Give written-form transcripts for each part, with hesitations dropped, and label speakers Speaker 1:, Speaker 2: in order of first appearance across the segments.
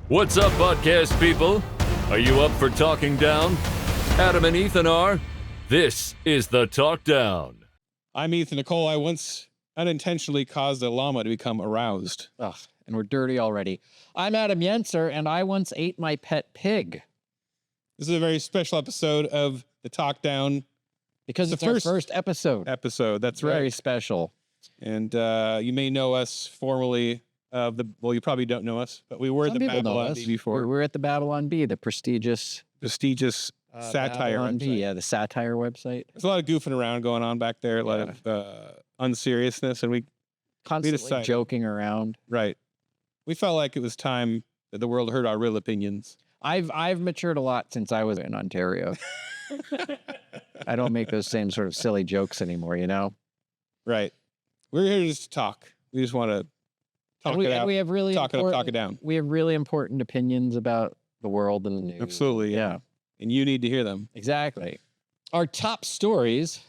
Speaker 1: What's up, podcast people? Are you up for talking down? Adam and Ethan are. This is the Talkdown.
Speaker 2: I'm Ethan Nicole. I once unintentionally caused a llama to become aroused.
Speaker 3: Ugh, and we're dirty already. I'm Adam Yenser, and I once ate my pet pig.
Speaker 2: This is a very special episode of the Talkdown.
Speaker 3: Because it's our first episode.
Speaker 2: That's right.
Speaker 3: Very special.
Speaker 2: And you may know us formally of the, well, you probably don't know us, but we were
Speaker 3: Some
Speaker 2: the
Speaker 3: people know
Speaker 2: Babylon
Speaker 3: us.
Speaker 2: Bee before.
Speaker 3: We're at the Babylon Bee, the prestigious
Speaker 2: satire
Speaker 3: Babylon Bee,
Speaker 2: website.
Speaker 3: yeah, the satire website.
Speaker 2: There's a lot of goofing around going on back there, a lot of unseriousness, and we
Speaker 3: Constantly
Speaker 2: decided,
Speaker 3: joking around.
Speaker 2: right. We felt like it was time that the world heard our real opinions.
Speaker 3: I've matured a lot since I was in Ontario. I don't make those same sort of silly jokes anymore, you know?
Speaker 2: Right. We're here just to talk. We just want to talk it out.
Speaker 3: We have really
Speaker 2: talk it down.
Speaker 3: We have really important opinions about the world and the news.
Speaker 2: Absolutely. Yeah. And you need to hear them.
Speaker 3: Exactly. Our top stories.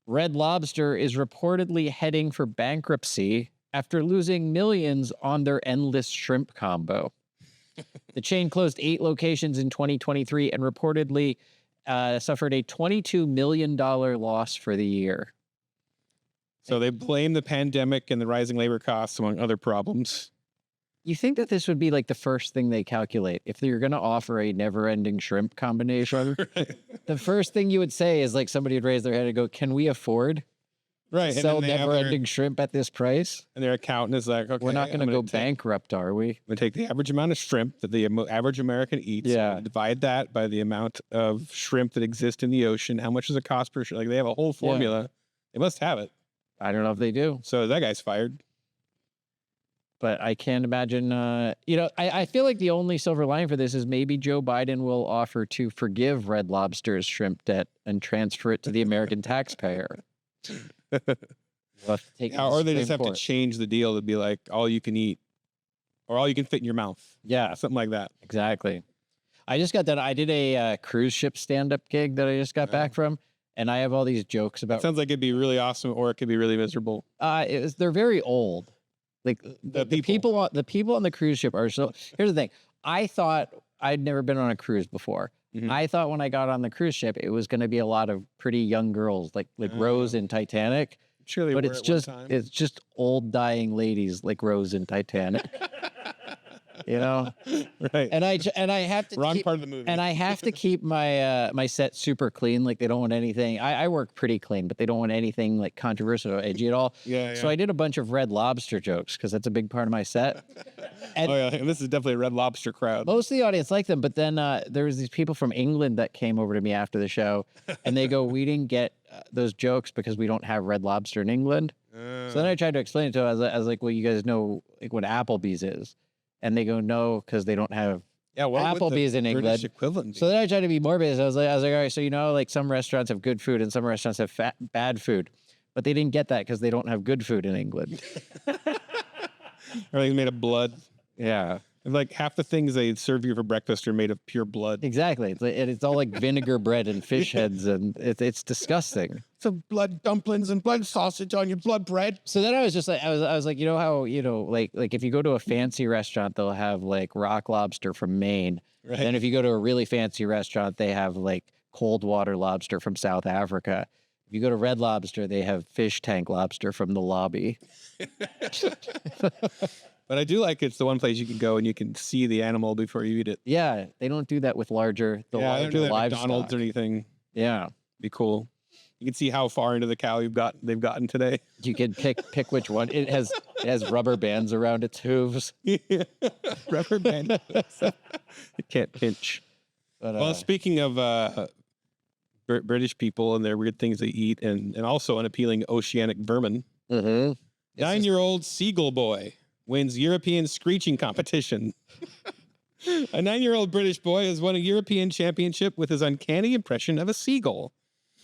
Speaker 3: Red Lobster is reportedly heading for bankruptcy after losing millions on their endless shrimp combo. The chain closed 8 locations in 2023 and reportedly suffered a $22 million loss for the year.
Speaker 2: So they blame the pandemic and the rising labor costs, among other problems.
Speaker 3: You think that this would be like the first thing they calculate? If you're going to offer a never-ending shrimp combination, the first thing you would say is like somebody would raise their hand and go, can we afford to sell never-ending shrimp at this price?
Speaker 2: And their accountant is like, okay,
Speaker 3: we're not going to go bankrupt, are we?
Speaker 2: I'm going to take the average amount of shrimp that the average American eats, and divide that by the amount of shrimp that exist in the ocean. How much does it cost per shrimp? Like, they have a whole formula. They must have it.
Speaker 3: I don't know if they do.
Speaker 2: So that guy's fired.
Speaker 3: But I can't imagine, I feel like the only silver lining for this is maybe Joe Biden will offer to forgive Red Lobster's shrimp debt and transfer it to the American taxpayer. We'll
Speaker 2: or they just have to change the deal to be like all you can eat or all you can fit in your mouth.
Speaker 3: Yeah.
Speaker 2: Something like that.
Speaker 3: Exactly. I just got done. I did a cruise ship stand-up gig that I just got back from. And I have all these jokes about.
Speaker 2: It sounds like it'd be really awesome, or it could be really miserable.
Speaker 3: They're very old. Like the people on the cruise ship are so. Here's the thing. I thought I'd never been on a cruise before. Mm-hmm. I thought when I got on the cruise ship, it was going to be a lot of pretty young girls, like Rose in Titanic.
Speaker 2: Surely,
Speaker 3: but it's just old dying ladies like Rose in Titanic. You know,
Speaker 2: right?
Speaker 3: And I have to
Speaker 2: wrong part of the movie.
Speaker 3: And I have to keep my my set super clean. Like they don't want anything. I work pretty clean, but they don't want anything like controversial or edgy at all.
Speaker 2: Yeah.
Speaker 3: So I did a bunch of Red Lobster jokes because that's a big part of my set.
Speaker 2: And and this is definitely a Red Lobster crowd.
Speaker 3: Most of the audience liked them, but then there was these people from England that came over to me after the show, and they go, "We didn't get those jokes because we don't have Red Lobster in England." So then I tried to explain it to them. I was like, "Well, you guys know like what Applebee's is." And they go, no, because they don't have Applebee's in England.
Speaker 2: Equivalent
Speaker 3: so then I tried to be more business. I was like, all right, so like some restaurants have good food and some restaurants have bad food, but they didn't get that because they don't have good food in England.
Speaker 2: Everything's made of blood.
Speaker 3: Yeah.
Speaker 2: Like half the things they serve you for breakfast are made of pure blood.
Speaker 3: Exactly. It's all like vinegar bread and fish heads, and it's disgusting.
Speaker 2: Some blood dumplings and blood sausage on your blood bread.
Speaker 3: So then I was just like, I was like, you know how, like if you go to a fancy restaurant, they'll have like rock lobster from Maine. Right. And then if you go to a really fancy restaurant, they have like cold water lobster from South Africa. If you go to Red Lobster, they have fish tank lobster from the lobby.
Speaker 2: But I do like it's the one place you can go and you can see the animal before you eat it.
Speaker 3: Yeah, they don't do that with larger
Speaker 2: livestock. McDonald's or anything.
Speaker 3: Yeah,
Speaker 2: be cool. You can see how far into the cow they've gotten today.
Speaker 3: You can pick which one. It has rubber bands around its hooves.
Speaker 2: Yeah. Rubber band. It can't pinch. But, well, speaking of British people and their weird things they eat, and also unappealing oceanic vermin, 9-year-old Seagull Boy wins European screeching competition. A 9-year-old British boy has won a European championship with his uncanny impression of a seagull.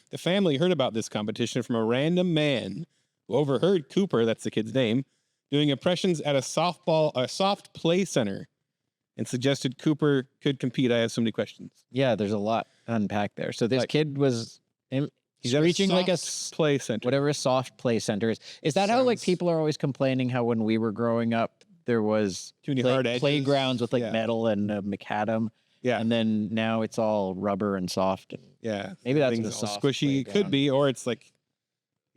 Speaker 2: The family heard about this competition from a random man who overheard Cooper, that's the kid's name, doing impressions at a soft play center and suggested Cooper could compete. I have so many questions.
Speaker 3: Yeah, there's a lot to unpack there. So this kid was screeching like a
Speaker 2: play center.
Speaker 3: Whatever a soft play center is. Is that how like people are always complaining how when we were growing up, there was
Speaker 2: Too many hard edges.
Speaker 3: playgrounds with like metal and macadam.
Speaker 2: Yeah.
Speaker 3: And then now it's all rubber and soft. And
Speaker 2: Yeah.
Speaker 3: maybe that's
Speaker 2: Things
Speaker 3: the
Speaker 2: all
Speaker 3: soft
Speaker 2: squishy.
Speaker 3: playground.
Speaker 2: Could be, or it's like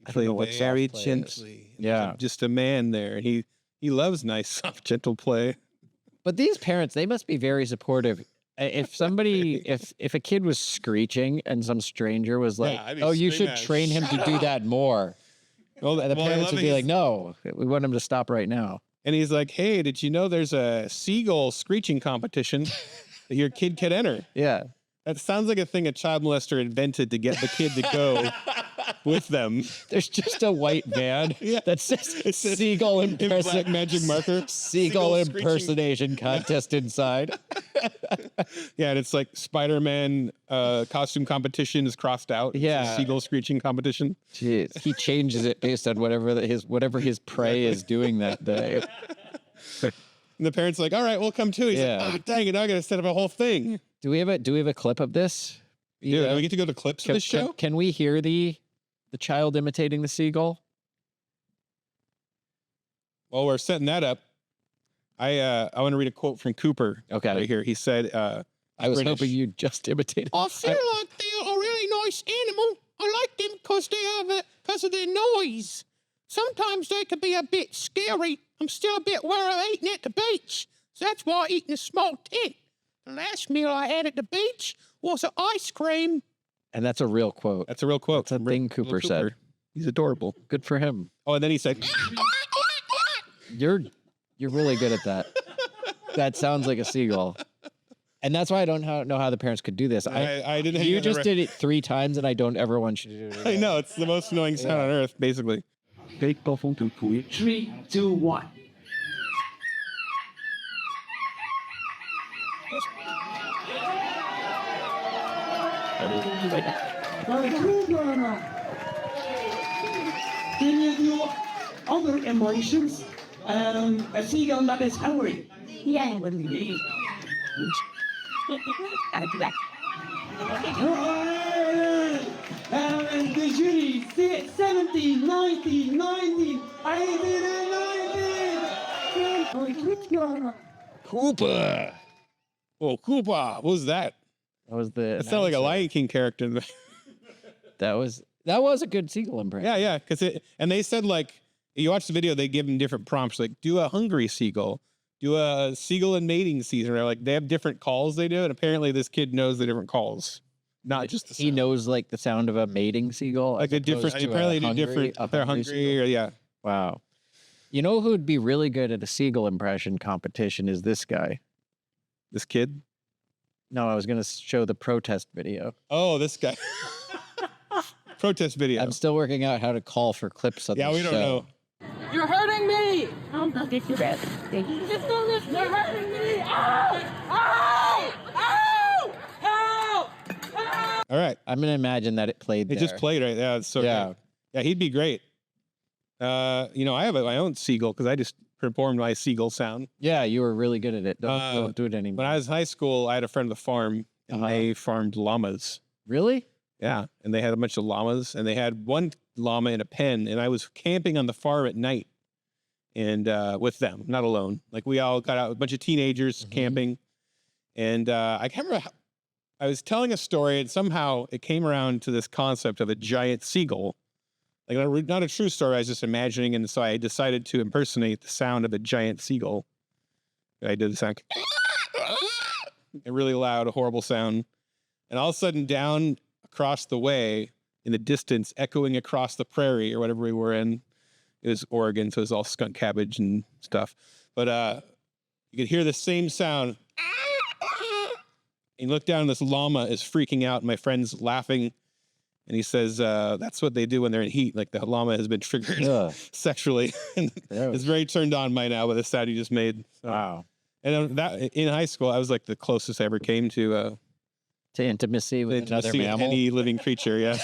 Speaker 3: I don't know what
Speaker 2: very
Speaker 3: soft play is.
Speaker 2: gently.
Speaker 3: Yeah.
Speaker 2: Just a man there. And he loves nice, soft, gentle play.
Speaker 3: But these parents, they must be very supportive. If somebody, if a kid was screeching and some stranger was like,
Speaker 2: I'd be
Speaker 3: "Oh, you should
Speaker 2: screaming,
Speaker 3: train him to do that more,"
Speaker 2: Well,
Speaker 3: the parents would be like, "No, we want him to stop right now."
Speaker 2: And he's like, "Hey, did you know there's a seagull screeching competition that your kid can enter?"
Speaker 3: Yeah.
Speaker 2: That sounds like a thing a child molester invented to get the kid to go with them.
Speaker 3: There's just a white van that says seagull
Speaker 2: In black magic marker.
Speaker 3: seagull
Speaker 2: screeching.
Speaker 3: impersonation contest inside.
Speaker 2: Yeah, and it's like Spider-Man costume competition is crossed out. It's a
Speaker 3: Yeah.
Speaker 2: seagull screeching competition.
Speaker 3: Jeez. He changes it based on whatever his prey is doing that day.
Speaker 2: And the parents are like, "All right, we'll come too." He's
Speaker 3: Yeah.
Speaker 2: like, "Oh, dang it, I got to set up a whole thing."
Speaker 3: Do we have a clip of this?
Speaker 2: Dude, do we get to go to clips of this show?
Speaker 3: Can we hear the child imitating the seagull?
Speaker 2: While we're setting that up, I want to read a quote from Cooper.
Speaker 3: Okay.
Speaker 2: Right here. He said,
Speaker 3: I was
Speaker 2: British.
Speaker 3: hoping you just imitated.
Speaker 2: "I feel like they're a really nice animal. I like them because of their noise. Sometimes they can be a bit scary. I'm still a bit wary of eating at the beach, so that's why I eat in a small tent. The last meal I had at the beach was an ice cream."
Speaker 3: And that's a real quote.
Speaker 2: That's a real quote.
Speaker 3: That's a thing Cooper said.
Speaker 2: He's adorable.
Speaker 3: Good for him.
Speaker 2: Oh, and then he said,
Speaker 3: You're really good at that. That sounds like a seagull. And that's why I don't know how the parents could do this.
Speaker 2: I didn't.
Speaker 3: You just did it 3 times, and I don't ever want you to do it again.
Speaker 2: I know, it's the most annoying sound on earth, basically.
Speaker 4: 3, 2, 1. Can you do other emotions? A seagull that is hungry. Yeah. And the jury, 17, 19, 19, 18, 19.
Speaker 2: Koopa. Oh, Koopa. What was that?
Speaker 3: That was the.
Speaker 2: That sounded like a Lion King character.
Speaker 3: That was a good seagull impression.
Speaker 2: Yeah, because and they said, like, you watch the video, they give them different prompts, like, do a hungry seagull, do a seagull in mating season. Or like, they have different calls they do, and apparently this kid knows the different calls, not just the sound.
Speaker 3: He knows like the sound of a mating seagull.
Speaker 2: Like a different, apparently they do different, if they're hungry,
Speaker 3: seagull.
Speaker 2: or yeah.
Speaker 3: Wow. You know who would be really good at a seagull impression competition is this guy.
Speaker 2: This kid?
Speaker 3: No, I was going to show the protest video.
Speaker 2: Oh, this guy. Protest video.
Speaker 3: I'm still working out how to call for clips on
Speaker 2: Yeah,
Speaker 3: this
Speaker 2: we don't
Speaker 3: show.
Speaker 2: know.
Speaker 4: You're hurting me! I'm not getting bad. You're hurting me! Ow! Ow! Ow! Help! Help!
Speaker 2: All right.
Speaker 3: I'm going to imagine that it played
Speaker 2: It
Speaker 3: there.
Speaker 2: just played right there. It's so
Speaker 3: Yeah.
Speaker 2: good. Yeah, he'd be great. You know, I have my own seagull because I just performed my seagull sound.
Speaker 3: Yeah, you were really good at it. Don't do it anymore.
Speaker 2: When I was in high school, I had a friend at the farm, and they farmed llamas.
Speaker 3: Really?
Speaker 2: Yeah, and they had a bunch of llamas, and they had one llama in a pen, and I was camping on the farm at night, and with them, not alone. Like, we all got out, a bunch of teenagers camping, and I can't remember how, I was telling a story, and somehow it came around to this concept of a giant seagull. Like, not a true story, I was just imagining, and so I decided to impersonate the sound of a giant seagull. I did the sound, a really loud, a horrible sound, and all of a sudden, down across the way, in the distance, echoing across the prairie or whatever we were in, it was Oregon, so it was all skunk cabbage and stuff. But you could hear the same sound. And you look down, and this llama is freaking out, and my friend's laughing. And he says, that's what they do when they're in heat. Like, the llama has been triggered sexually. And it's very turned on by now by the sound you just made. So.
Speaker 3: Wow.
Speaker 2: And that in high school, I was like the closest I ever came to
Speaker 3: intimacy with another mammal.
Speaker 2: Any living creature, yeah.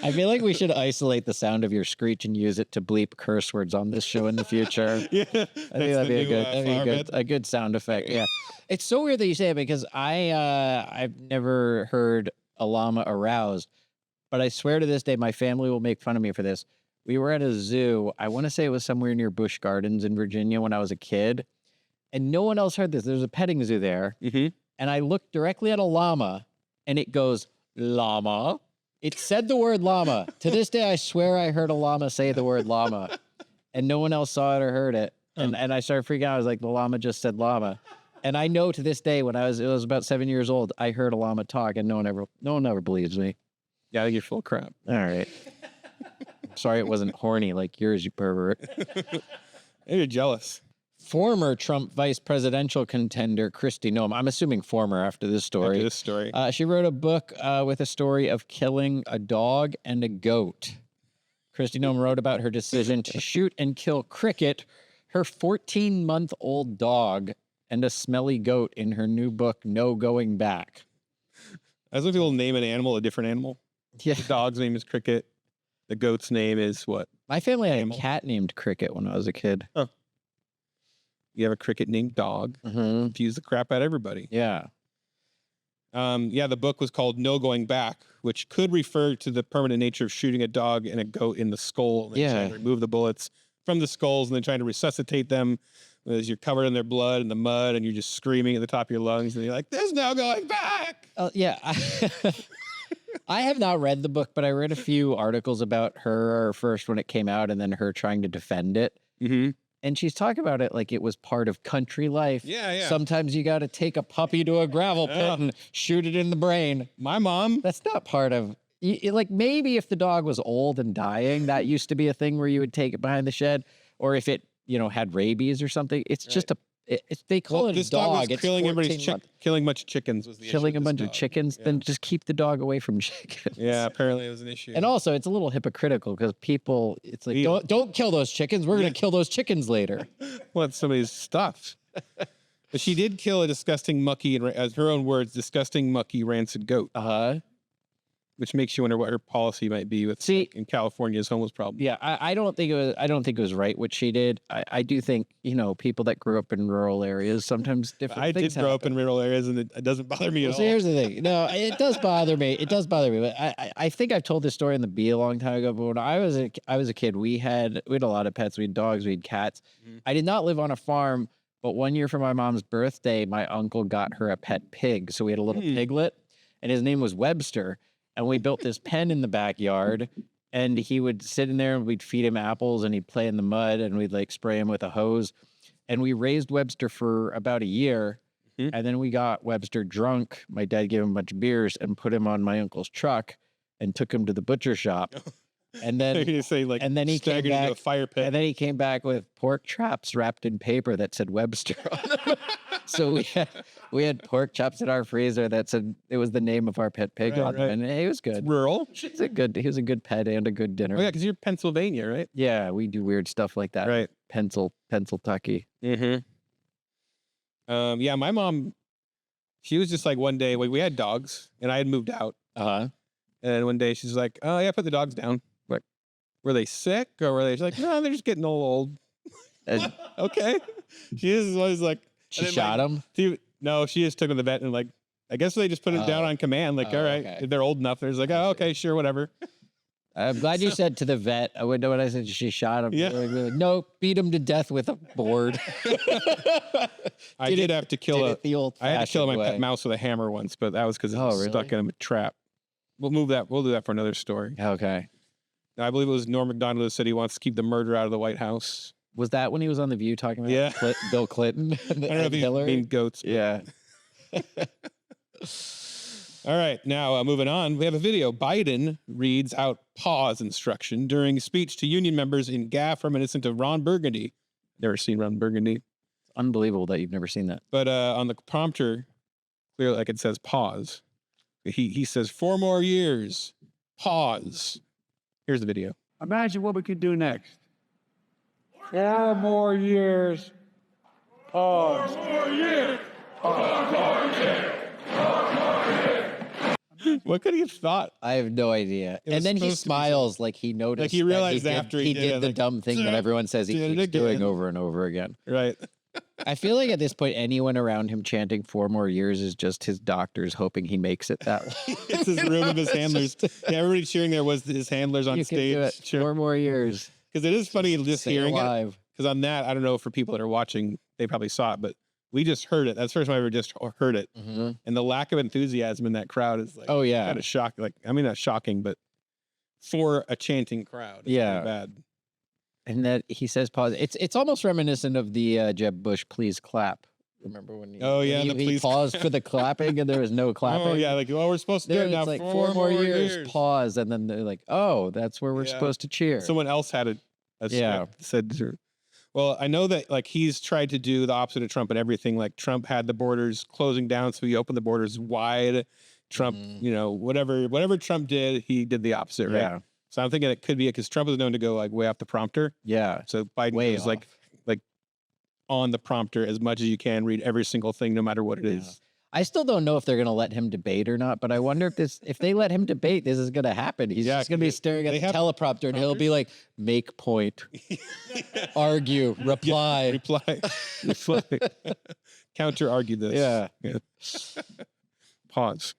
Speaker 3: I feel like we should isolate the sound of your screech and use it to bleep curse words on this show in the future.
Speaker 2: Yeah,
Speaker 3: I think that'd be a good sound effect. Yeah, it's so weird that you say it because I've never heard a llama aroused, but I swear to this day my family will make fun of me for this. We were at a zoo. I want to say it was somewhere near Busch Gardens in Virginia when I was a kid. And no one else heard this. There's a petting zoo there. And I looked directly at a llama and it goes, llama. It said the word llama. To this day, I swear I heard a llama say the word llama. And no one else saw it or heard it. And I started freaking out. I was like, the llama just said llama. And I know to this day, when it was about 7 years old, I heard a llama talk and no one ever believes me.
Speaker 2: Yeah, I think you're full of crap.
Speaker 3: All right. Sorry it wasn't horny like yours, you pervert.
Speaker 2: You're jealous.
Speaker 3: Former Trump vice presidential contender Kristi Noem, I'm assuming former after this story. She wrote a book with a story of killing a dog and a goat. Kristi Noem wrote about her decision to shoot and kill Cricket, her 14-month-old dog, and a smelly goat in her new book, No Going Back.
Speaker 2: As if people name an animal a different animal.
Speaker 3: Yeah.
Speaker 2: The dog's name is Cricket. The goat's name is what?
Speaker 3: My family had a cat named Cricket when I was a kid.
Speaker 2: Oh. You have a cricket named Dog. Confuse the crap out of everybody.
Speaker 3: Yeah.
Speaker 2: The book was called No Going Back, which could refer to the permanent nature of shooting a dog and a goat in the skull. And trying to remove the bullets from the skulls and then trying to resuscitate them as you're covered in their blood and the mud and you're just screaming at the top of your lungs and you're like, there's no going back.
Speaker 3: Yeah. I have not read the book, but I read a few articles about her first when it came out and then her trying to defend it. And she's talking about it like it was part of country life.
Speaker 2: Yeah.
Speaker 3: Sometimes you got to take a puppy to a gravel pit and shoot it in the brain.
Speaker 2: My mom.
Speaker 3: That's not part of... Like maybe if the dog was old and dying, that used to be a thing where you would take it behind the shed. Or if it, had rabies or something. It's just they call it a dog.
Speaker 2: This dog was killing killing a bunch of chickens. Was the
Speaker 3: killing
Speaker 2: issue
Speaker 3: a bunch of chickens, then just keep the dog away from chickens.
Speaker 2: Yeah, apparently it was an issue.
Speaker 3: And also, it's a little hypocritical because people, it's like, don't kill those chickens. We're going to kill those chickens later.
Speaker 2: Well, it's somebody's stuff. But she did kill a disgusting, mucky, and as her own words, disgusting, mucky, rancid goat. Which makes you wonder what her policy might be with in California's homeless problem.
Speaker 3: Yeah, I don't think it was right what she did. I do think people that grew up in rural areas sometimes different.
Speaker 2: I
Speaker 3: things
Speaker 2: did grow up in rural areas, and it doesn't bother me at all.
Speaker 3: So here's the thing. No, it does bother me. It does bother me. But I think I've told this story in the Bee a long time ago. But when I was a kid, we had a lot of pets. We had dogs. We had cats. I did not live on a farm. But one year for my mom's birthday, my uncle got her a pet pig. So we had a little piglet, and his name was Webster. And we built this pen in the backyard, and he would sit in there and we'd feed him apples and he'd play in the mud and we'd like spray him with a hose. And we raised Webster for about a year. And then we got Webster drunk. My dad gave him a bunch of beers and put him on my uncle's truck and took him to the butcher shop. And then, he came back
Speaker 2: into a fire pit.
Speaker 3: And then he came back with pork chops wrapped in paper that said Webster on them. So we had pork chops in our freezer that said it was the name of our pet pig on them, and he was good.
Speaker 2: It's rural.
Speaker 3: He was a good pet and a good dinner.
Speaker 2: Oh yeah, because you're Pennsylvania, right?
Speaker 3: Yeah, we do weird stuff like that.
Speaker 2: Right.
Speaker 3: Pennsyltucky.
Speaker 2: Yeah, my mom, she was just like one day we had dogs and I had moved out. And one day she's like, "Oh yeah, put the dogs down." Like, were they sick or were they? She's like, "No, they're just getting old." Okay. She was like.
Speaker 3: She shot him?
Speaker 2: No, she just took him to the vet and I guess they just put it down on command. All right, if they're old enough. They're like, oh, okay, sure, whatever.
Speaker 3: I'm glad you said to the vet. I would know what I said. She shot him.
Speaker 2: Yeah.
Speaker 3: Like, no, beat him to death with a board.
Speaker 2: I did have to kill
Speaker 3: I had to kill
Speaker 2: my pet mouse with a hammer once, but that was because it was stuck in a trap. We'll do that for another story.
Speaker 3: Okay.
Speaker 2: I believe it was Norm Macdonald who said he wants to keep the murder out of the White House.
Speaker 3: Was that when he was on The View talking about Bill Clinton?
Speaker 2: I don't know if you mean goats.
Speaker 3: Yeah.
Speaker 2: All right. Now, moving on, we have a video. Biden reads out pause instruction during speech to union members in gaffe reminiscent of Ron Burgundy. Never seen Ron Burgundy.
Speaker 3: It's unbelievable that you've never seen that.
Speaker 2: But on the prompter, clearly, it says pause. He says 4 more years. Pause. Here's the video.
Speaker 5: Imagine what we could do next. 4 more years. Pause. 4 more years.
Speaker 2: What could he have thought?
Speaker 3: I have no idea. And then he smiles like he noticed.
Speaker 2: Like he realized after he
Speaker 3: did the dumb thing that everyone says he keeps doing over and over again.
Speaker 2: Right.
Speaker 3: I feel like at this point, anyone around him chanting 4 more years is just his doctors hoping he makes it that way.
Speaker 2: It's his room of his handlers. Yeah, everybody cheering there was his handlers on
Speaker 3: You can do it.
Speaker 2: stage.
Speaker 3: 4 more years.
Speaker 2: Because it is funny just
Speaker 3: Stay
Speaker 2: hearing
Speaker 3: alive.
Speaker 2: it. Because on that, I don't know for people that are watching, they probably saw it, but we just heard it. That's the first time I ever just heard it.
Speaker 3: Mhm.
Speaker 2: And the lack of enthusiasm in that crowd is like,
Speaker 3: Oh, yeah.
Speaker 2: kind of shock. Like, I mean, not shocking, but for a chanting crowd, it's
Speaker 3: Yeah.
Speaker 2: pretty bad.
Speaker 3: And that he says pause. It's almost reminiscent of the Jeb Bush please clap. Remember when
Speaker 2: Oh, yeah,
Speaker 3: he
Speaker 2: the please
Speaker 3: paused for the clapping and there was no clapping?
Speaker 2: Oh, yeah. Like, well, we're supposed to do
Speaker 3: There
Speaker 2: it now.
Speaker 3: it's like
Speaker 2: 4
Speaker 3: more years, pause, and then they're like, oh, that's where we're
Speaker 2: Yeah.
Speaker 3: supposed to cheer.
Speaker 2: Someone else had it.
Speaker 3: Yeah.
Speaker 2: Said, well, I know that like he's tried to do the opposite of Trump and everything. Like Trump had the borders closing down, so he opened the borders wide. Trump, you know, whatever Trump did, he did the opposite, right?
Speaker 3: Yeah.
Speaker 2: So I'm thinking it could be because Trump is known to go like way off the prompter.
Speaker 3: Yeah.
Speaker 2: So Biden
Speaker 3: Way
Speaker 2: is like on the prompter as much as you can, read every single thing, no matter what it is.
Speaker 3: I still don't know if they're going to let him debate or not, but I wonder if they let him debate, this is going to happen. He's just going to be staring at
Speaker 2: they
Speaker 3: the
Speaker 2: have
Speaker 3: teleprompter and he'll be like, make point, argue, reply.
Speaker 2: Reply. Counter argue this.
Speaker 3: Yeah.
Speaker 2: Pause.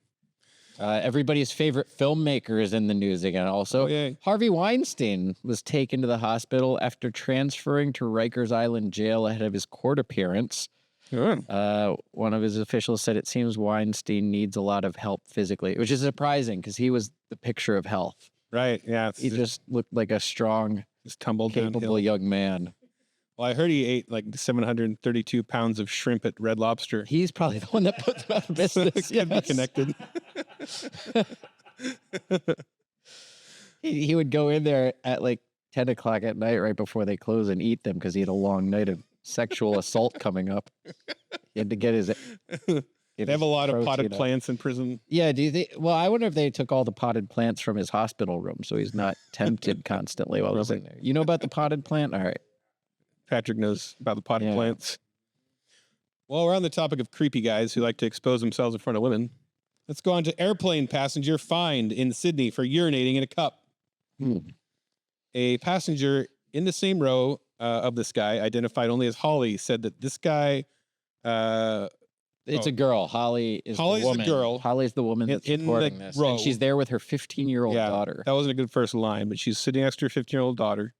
Speaker 3: Everybody's favorite filmmaker is in the news again. Also,
Speaker 2: Oh, yay.
Speaker 3: Harvey Weinstein was taken to the hospital after transferring to Rikers Island jail ahead of his court appearance.
Speaker 2: Good.
Speaker 3: One of his officials said it seems Weinstein needs a lot of help physically, which is surprising because he was the picture of health.
Speaker 2: Right. Yeah.
Speaker 3: He just looked like a strong,
Speaker 2: just tumbled
Speaker 3: capable
Speaker 2: downhill.
Speaker 3: young man.
Speaker 2: Well, I heard he ate like 732 pounds of shrimp at Red Lobster.
Speaker 3: He's probably the one that put them out of business.
Speaker 2: Could be
Speaker 3: Yes.
Speaker 2: connected.
Speaker 3: He would go in there at like 10 o'clock at night right before they close and eat them because he had a long night of sexual assault coming up. He had to get his...
Speaker 2: They have a lot of potted
Speaker 3: protein up.
Speaker 2: plants in prison.
Speaker 3: Yeah, do you think? Well, I wonder if they took all the potted plants from his hospital room so he's not tempted constantly while he's in there. You know about the potted plant? All right.
Speaker 2: Patrick knows about the potted
Speaker 3: Yeah.
Speaker 2: plants. Well, we're on the topic of creepy guys who like to expose themselves in front of women. Let's go on to airplane passenger fined in Sydney for urinating in a cup. A passenger in the same row of this guy, identified only as Holly, said that this guy...
Speaker 3: It's a girl. Holly is
Speaker 2: Holly's
Speaker 3: the
Speaker 2: the
Speaker 3: woman.
Speaker 2: girl.
Speaker 3: Holly's the woman that's
Speaker 2: in the
Speaker 3: reporting this.
Speaker 2: row.
Speaker 3: And she's there with her 15-year-old daughter.
Speaker 2: That wasn't a good first line, but she's sitting next to her 15-year-old daughter.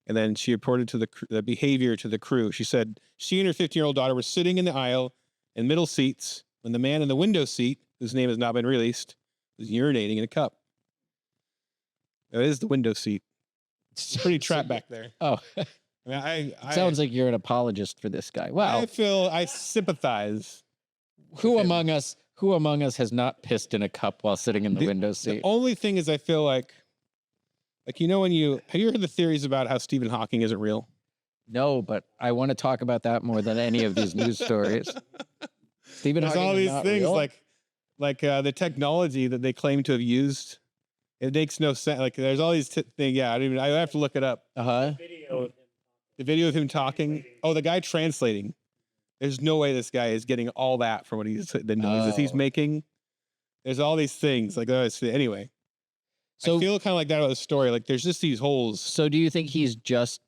Speaker 2: And then she reported to the behavior to the crew. She said she and her 15-year-old daughter were sitting in the aisle in middle seats when the man in the window seat, whose name has not been released, was urinating in a cup. It is the window seat. It's pretty trapped back there.
Speaker 3: Oh,
Speaker 2: I mean,
Speaker 3: sounds like you're an apologist for this guy. Wow.
Speaker 2: I sympathize.
Speaker 3: Who among us has not pissed in a cup while sitting in the window seat?
Speaker 2: The only thing is I feel like you know when have you heard the theories about how Stephen Hawking isn't real?
Speaker 3: No, but I want to talk about that more than any of these news stories. Stephen
Speaker 2: There's
Speaker 3: Hawking
Speaker 2: all
Speaker 3: is
Speaker 2: these
Speaker 3: not
Speaker 2: things
Speaker 3: real?
Speaker 2: like the technology that they claim to have used. It makes no sense. Like there's all these things. Yeah, I have to look it up.
Speaker 3: Uh-huh.
Speaker 2: The video of him talking. Oh, the guy translating. There's no way this guy is getting all that from the noises he's making. There's all these things. Like anyway. So I feel kind of like that about the story. Like there's just these holes.
Speaker 3: So do you think he's just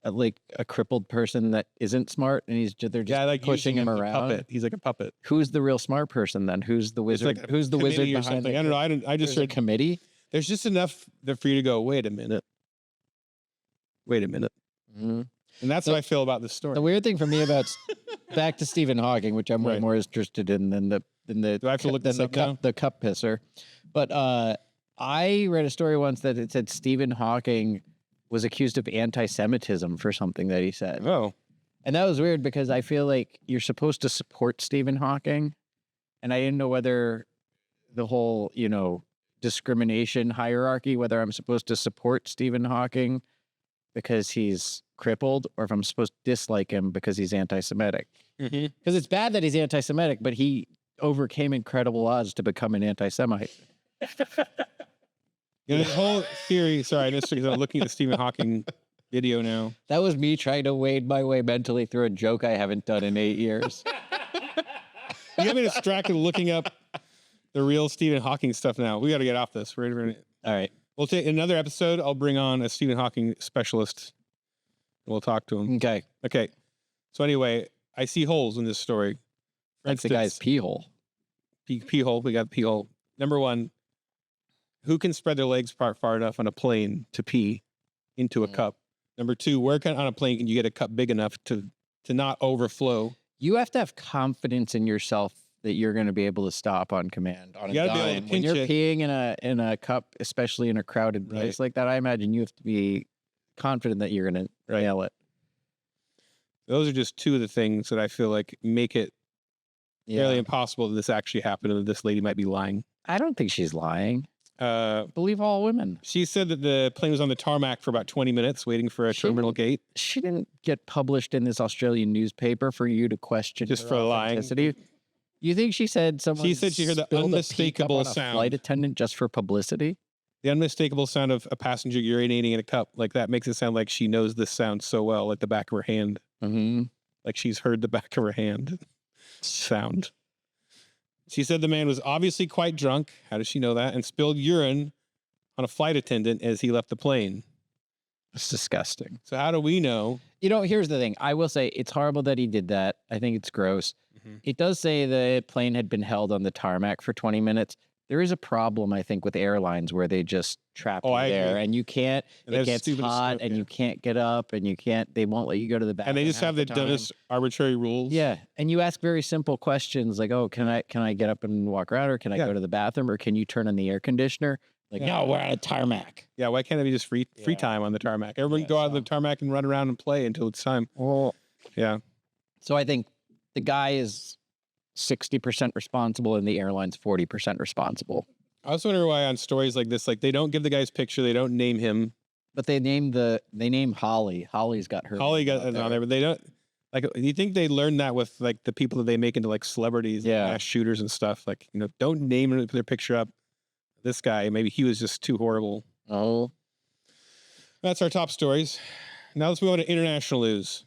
Speaker 3: like a crippled person that isn't smart and they're just
Speaker 2: like
Speaker 3: pushing him around?
Speaker 2: Puppet. He's like a puppet.
Speaker 3: Who's the real smart person then? Who's the wizard?
Speaker 2: Like
Speaker 3: Who's the wizard
Speaker 2: or
Speaker 3: behind
Speaker 2: something.
Speaker 3: it?
Speaker 2: I don't know. I just heard
Speaker 3: committee.
Speaker 2: There's just enough for you to go, wait a minute.
Speaker 3: Mm-hmm.
Speaker 2: And that's what I feel about this story.
Speaker 3: The weird thing for me about back to Stephen Hawking, which I'm way more interested in than the
Speaker 2: Do I have to look this up now?
Speaker 3: the cup pisser. But I read a story once that it said Stephen Hawking was accused of anti-Semitism for something that he said.
Speaker 2: Oh.
Speaker 3: And that was weird because I feel like you're supposed to support Stephen Hawking. And I didn't know whether the whole, discrimination hierarchy, whether I'm supposed to support Stephen Hawking because he's crippled or if I'm supposed to dislike him because he's anti-Semitic. Because it's bad that he's anti-Semitic, but he overcame incredible odds to become an anti-Semite.
Speaker 2: The whole theory, sorry, I'm looking at the Stephen Hawking video now.
Speaker 3: That was me trying to wade my way mentally through a joke I haven't done in 8 years.
Speaker 2: You got me distracted looking up the real Stephen Hawking stuff now. We got to get off this. All
Speaker 3: right.
Speaker 2: We'll take another episode. I'll bring on a Stephen Hawking specialist. And we'll talk to him.
Speaker 3: Okay.
Speaker 2: Okay. So anyway, I see holes in this story. For
Speaker 3: That's the guy's
Speaker 2: instance,
Speaker 3: pee hole.
Speaker 2: pee hole. For
Speaker 3: That's the guy's
Speaker 2: instance,
Speaker 3: pee hole.
Speaker 2: pee hole. We got pee hole. Number one, who can spread their legs far enough on a plane to pee into a cup? Number two, where on a plane can you get a cup big enough to not overflow?
Speaker 3: You have to have confidence in yourself that you're going to be able to stop on command on a
Speaker 2: You gotta be able to
Speaker 3: dime. When
Speaker 2: pinch
Speaker 3: you're
Speaker 2: it.
Speaker 3: peeing in a cup, especially in a crowded place like that, I imagine you have to be confident that you're going to nail it.
Speaker 2: Those are just two of the things that I feel like make it fairly impossible that this actually happened and that this lady might be lying.
Speaker 3: I don't think she's lying. Believe all women.
Speaker 2: She said that the plane was on the tarmac for about 20 minutes waiting for a terminal gate.
Speaker 3: She didn't get published in this Australian newspaper for you to question
Speaker 2: Just
Speaker 3: her
Speaker 2: for lying.
Speaker 3: authenticity. You think she said someone?
Speaker 2: She said she heard the
Speaker 3: spilled a
Speaker 2: unmistakable
Speaker 3: pee cup on a
Speaker 2: sound.
Speaker 3: flight attendant just for publicity.
Speaker 2: The unmistakable sound of a passenger urinating in a cup, like that makes it sound like she knows this sound so well, like the back of her hand.
Speaker 3: Mm-hmm.
Speaker 2: Like she's heard the back of her hand sound. She said the man was obviously quite drunk. How does she know that? And spilled urine on a flight attendant as he left the plane.
Speaker 3: It's disgusting.
Speaker 2: So how do we know?
Speaker 3: You know, here's the thing. I will say it's horrible that he did that. I think it's gross.
Speaker 2: Mm-hmm.
Speaker 3: It does say the plane had been held on the tarmac for 20 minutes. There is a problem, I think, with airlines where they just trap you there
Speaker 2: agree.
Speaker 3: and you can't,
Speaker 2: And
Speaker 3: it
Speaker 2: that's
Speaker 3: gets
Speaker 2: stupid as
Speaker 3: hot
Speaker 2: fuck,
Speaker 3: and
Speaker 2: yeah.
Speaker 3: you can't get up and you can't, they won't let you go to the bathroom.
Speaker 2: And they just have the
Speaker 3: half
Speaker 2: dumbest arbitrary rules.
Speaker 3: Yeah. And you ask very simple questions like, oh, can I get up and walk around or can I go to the bathroom or can you turn on the air conditioner? Like, no, we're on a tarmac.
Speaker 2: Yeah, why can't it be just free time on the tarmac? Everyone go out on the tarmac and run around and play until it's time.
Speaker 3: Well,
Speaker 2: yeah.
Speaker 3: So I think the guy is 60% responsible and the airline's 40% responsible.
Speaker 2: I also wonder why on stories like this, like they don't give the guy's picture, they don't name him.
Speaker 3: But they name Holly. Holly's got her.
Speaker 2: Holly got it on there, but they don't. Like, do you think they learned that with like the people that they make into like celebrities, and mass shooters and stuff? Like, you know, don't name them, put their picture up. This guy, maybe he was just too horrible.
Speaker 3: Oh,
Speaker 2: that's our top stories. Now let's move on to international news.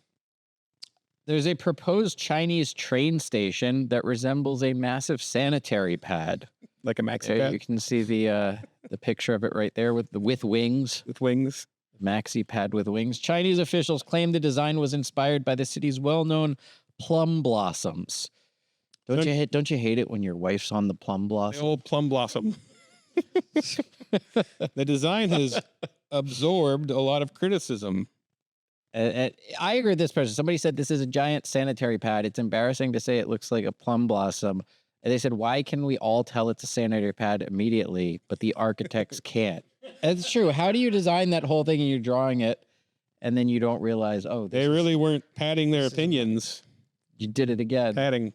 Speaker 3: There's a proposed Chinese train station that resembles a massive sanitary pad.
Speaker 2: Like a maxi pad?
Speaker 3: You can see the picture of it right there with wings.
Speaker 2: With wings.
Speaker 3: Maxi pad with wings. Chinese officials claim the design was inspired by the city's well-known plum blossoms. Don't you hate it when your wife's on the plum blossom?
Speaker 2: The old plum blossom. The design has absorbed a lot of criticism.
Speaker 3: I agree with this person. Somebody said this is a giant sanitary pad. It's embarrassing to say it looks like a plum blossom. And they said, why can we all tell it's a sanitary pad immediately, but the architects can't? That's true. How do you design that whole thing and you're drawing it and then you don't realize, oh,
Speaker 2: they really weren't padding their opinions.
Speaker 3: You did it again.
Speaker 2: Padding.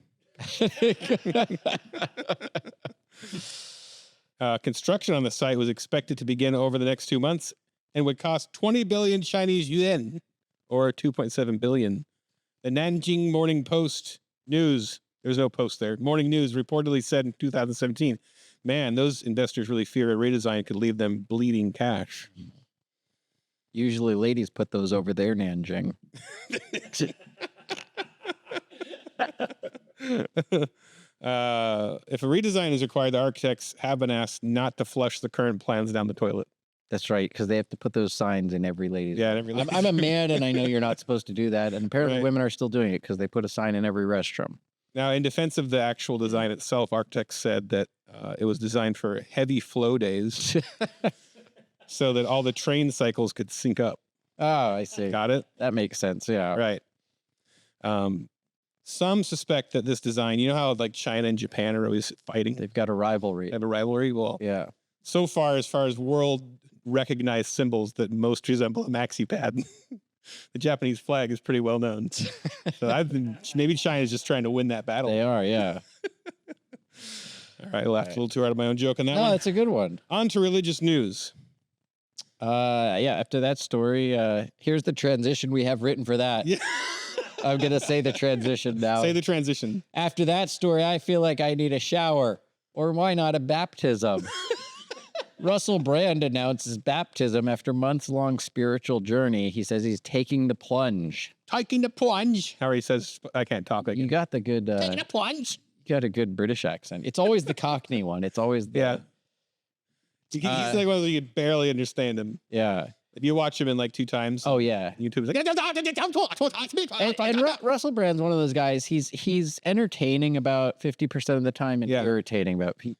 Speaker 2: Construction on the site was expected to begin over the next 2 months and would cost 20 billion Chinese yuan, or 2.7 billion. The Nanjing Morning Post News, there's no post there, Morning News reportedly said in 2017, man, those investors really fear a redesign could leave them bleeding cash.
Speaker 3: Usually ladies put those over their Nanjing.
Speaker 2: If a redesign is required, the architects have been asked not to flush the current plans down the toilet.
Speaker 3: That's right, because they have to put those signs in every lady's.
Speaker 2: Yeah, in every lady's.
Speaker 3: I'm a man, and I know you're not supposed to do that. And apparently, women are still doing it because they put a sign in every restroom.
Speaker 2: Now, in defense of the actual design itself, architects said that it was designed for heavy flow days, so that all the train cycles could sync up.
Speaker 3: Oh, I see.
Speaker 2: Got it?
Speaker 3: That makes sense. Yeah.
Speaker 2: Right. Some suspect that this design, you know how like China and Japan are always fighting?
Speaker 3: They've got a rivalry.
Speaker 2: They have a rivalry? Well,
Speaker 3: yeah.
Speaker 2: So far, as far as world recognized symbols that most resemble a maxi pad, the Japanese flag is pretty well known. So maybe China's just trying to win that battle.
Speaker 3: They are, yeah.
Speaker 2: All right, I laughed a little too hard at my own joke on that one.
Speaker 3: No, it's a good one.
Speaker 2: On to religious news.
Speaker 3: Yeah, after that story, here's the transition we have written for that. Yeah. I'm going to say the transition now.
Speaker 2: Say the transition.
Speaker 3: After that story, I feel like I need a shower. Or why not a baptism? Russell Brand announces baptism after months-long spiritual journey. He says he's taking the plunge.
Speaker 2: Taking the plunge. How he says, I can't talk like
Speaker 3: you got the good...
Speaker 2: taking the plunge.
Speaker 3: You got a good British accent. It's always the Cockney one. It's always the...
Speaker 2: Yeah. He's like one of those you barely understand him.
Speaker 3: Yeah.
Speaker 2: If you watch him in like 2 times,
Speaker 3: Oh yeah.
Speaker 2: YouTube's like,
Speaker 3: And Russell Brand's one of those guys. He's entertaining about 50% of the time and irritating about. He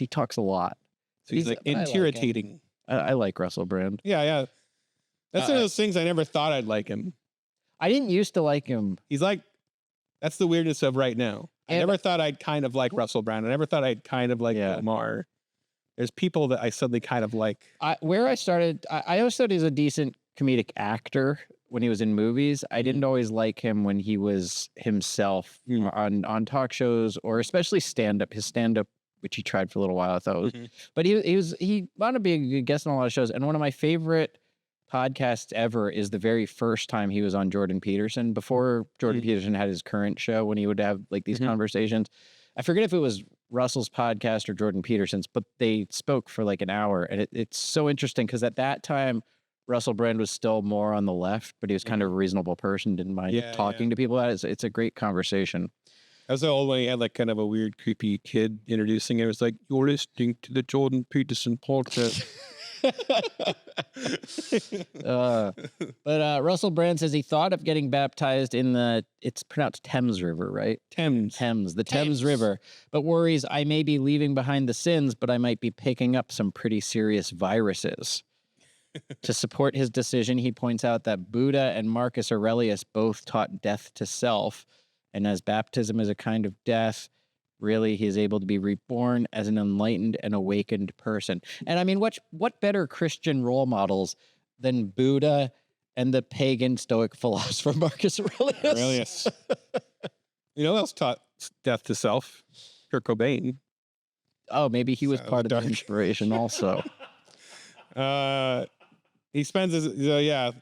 Speaker 3: talks a lot.
Speaker 2: So he's like irritating.
Speaker 3: I like Russell Brand.
Speaker 2: Yeah. That's one of those things I never thought I'd like him.
Speaker 3: I didn't used to like him.
Speaker 2: He's like, that's the weirdness of right now. I never thought I'd kind of like Russell Brand. I never thought I'd kind of like Omar. There's people that I suddenly kind of like. I always thought he was a decent comedic actor when he was in movies. I didn't always like him when he was himself on talk shows or especially stand-up. His stand-up, which he tried for a little while, I thought was, but he wanted to be a good guest on a lot of shows. And one of my favorite podcasts ever is the very first time he was on Jordan Peterson, before Jordan Peterson had his current show, when he would have like these conversations. I forget if it was Russell's podcast or Jordan Peterson's, but they spoke for like an hour. And it's so interesting because at that time, Russell Brand was still more on the left, but he was kind of a reasonable person, didn't mind talking to people about it. It's a great conversation. That was the old one. He had like kind of a weird, creepy kid introducing it. It was like, you're listening to the Jordan Peterson podcast. But Russell Brand says he thought of getting baptized in it's pronounced Thames River, right? Thames, the Thames River, but worries I may be leaving behind the sins, but I might be picking up some pretty serious viruses. To support his decision, he points out that Buddha and Marcus Aurelius both taught death to self, and as baptism is a kind of death, really, he is able to be reborn as an enlightened and awakened person. And I mean, what better Christian role models than Buddha and the pagan Stoic philosopher Marcus Aurelius? You know who else taught death to self? Kurt Cobain. Oh, maybe he was part of the inspiration also. He spends his, good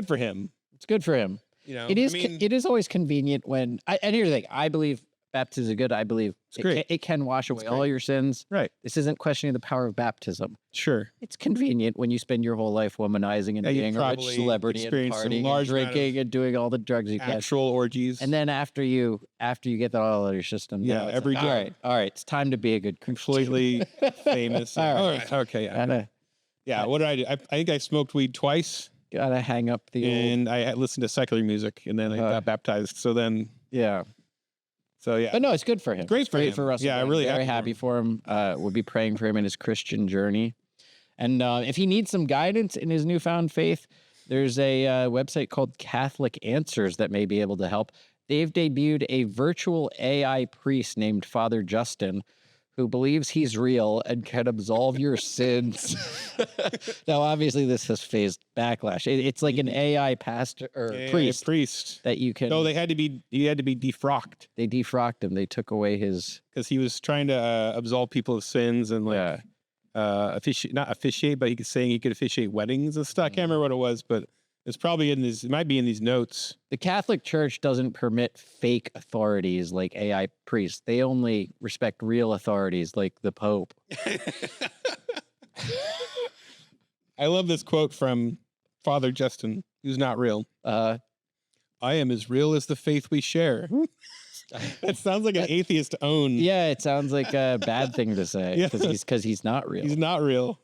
Speaker 2: for him. It's good for him. It is always convenient when, and here's the thing, I believe baptism is good. I believe it can wash away all your sins. Right. This isn't questioning the power of baptism. Sure. It's convenient when you spend your whole life womanizing and being a rich celebrity and partying and drinking and doing all the drugs you can. Actual orgies. And then after you get that all out of your system. Yeah, every day. All right. It's time to be a good completely famous. All right. Okay. Yeah. What did I do? I think I smoked weed twice. Gotta hang up and I listened to secular music and then I got baptized. So then. Yeah. So yeah, but no, it's good for him. Great for Russell. Yeah, I'm really very happy for him. We'll be praying for him in his Christian journey, and if he needs some guidance in his newfound faith, there's a website called Catholic Answers that may be able to help. They've debuted a virtual AI priest named Father Justin, who believes he's real and can absolve your sins. Now, obviously, this has faced backlash. It's like an AI pastor or priest that you can. No, he had to be defrocked. They defrocked him. They took away his because he was trying to absolve people of sins and not officiate, but he was saying he could officiate weddings and stuff. I can't remember what it was, but. It's probably it might be in these notes. The Catholic Church doesn't permit fake authorities like AI priests. They only respect real authorities like the Pope. I love this quote from Father Justin, who's not real. I am as real as the faith we share. It sounds like an atheist own. Yeah, it sounds like a bad thing to say because he's not real. He's not real.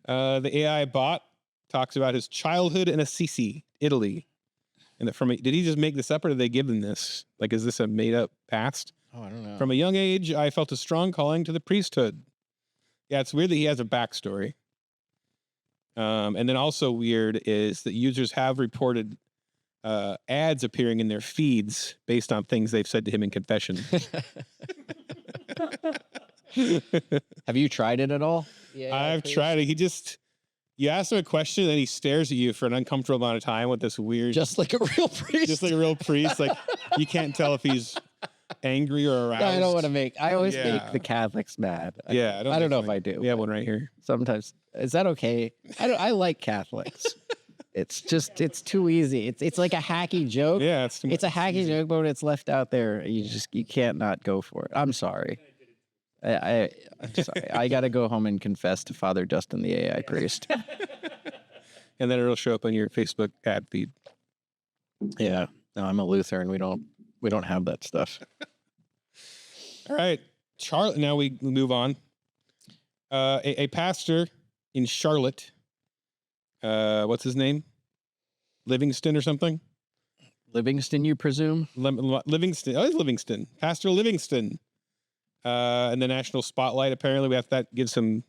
Speaker 2: The AI bot talks about his childhood in Assisi, Italy. And did he just make this up or did they give him this? Like, is this a made up past? Oh, I don't know. From a young age, I felt a strong calling to the priesthood. Yeah, it's weird that he has a backstory. And then also weird is that users have reported ads appearing in their feeds based on things they've said to him in confession. Have you tried it at all? Yeah, I've tried it. You ask him a question, and then he stares at you for an uncomfortable amount of time with this weird... Just like a real priest. Just like a real priest. Like, you can't tell if he's angry or aroused. No, I don't want to make... I always make the Catholics mad. I don't know if I do. We have one right here. Sometimes. Is that okay? I like Catholics. It's too easy. It's like a hacky joke. Yeah, it's a hacky joke, but when it's left out there, you can't not go for it. I'm sorry. I'm sorry. I got to go home and confess to Father Justin, the AI priest. And then it'll show up on your Facebook ad feed. Yeah. No, I'm a Lutheran. We don't have that stuff. All right. Charlie, now we move on. A pastor in Charlotte. What's his name? Livingston or something?
Speaker 3: Livingston, you presume?
Speaker 2: Livingston. Oh, it's Livingston. Pastor Livingston. In the national spotlight, apparently, that gives him,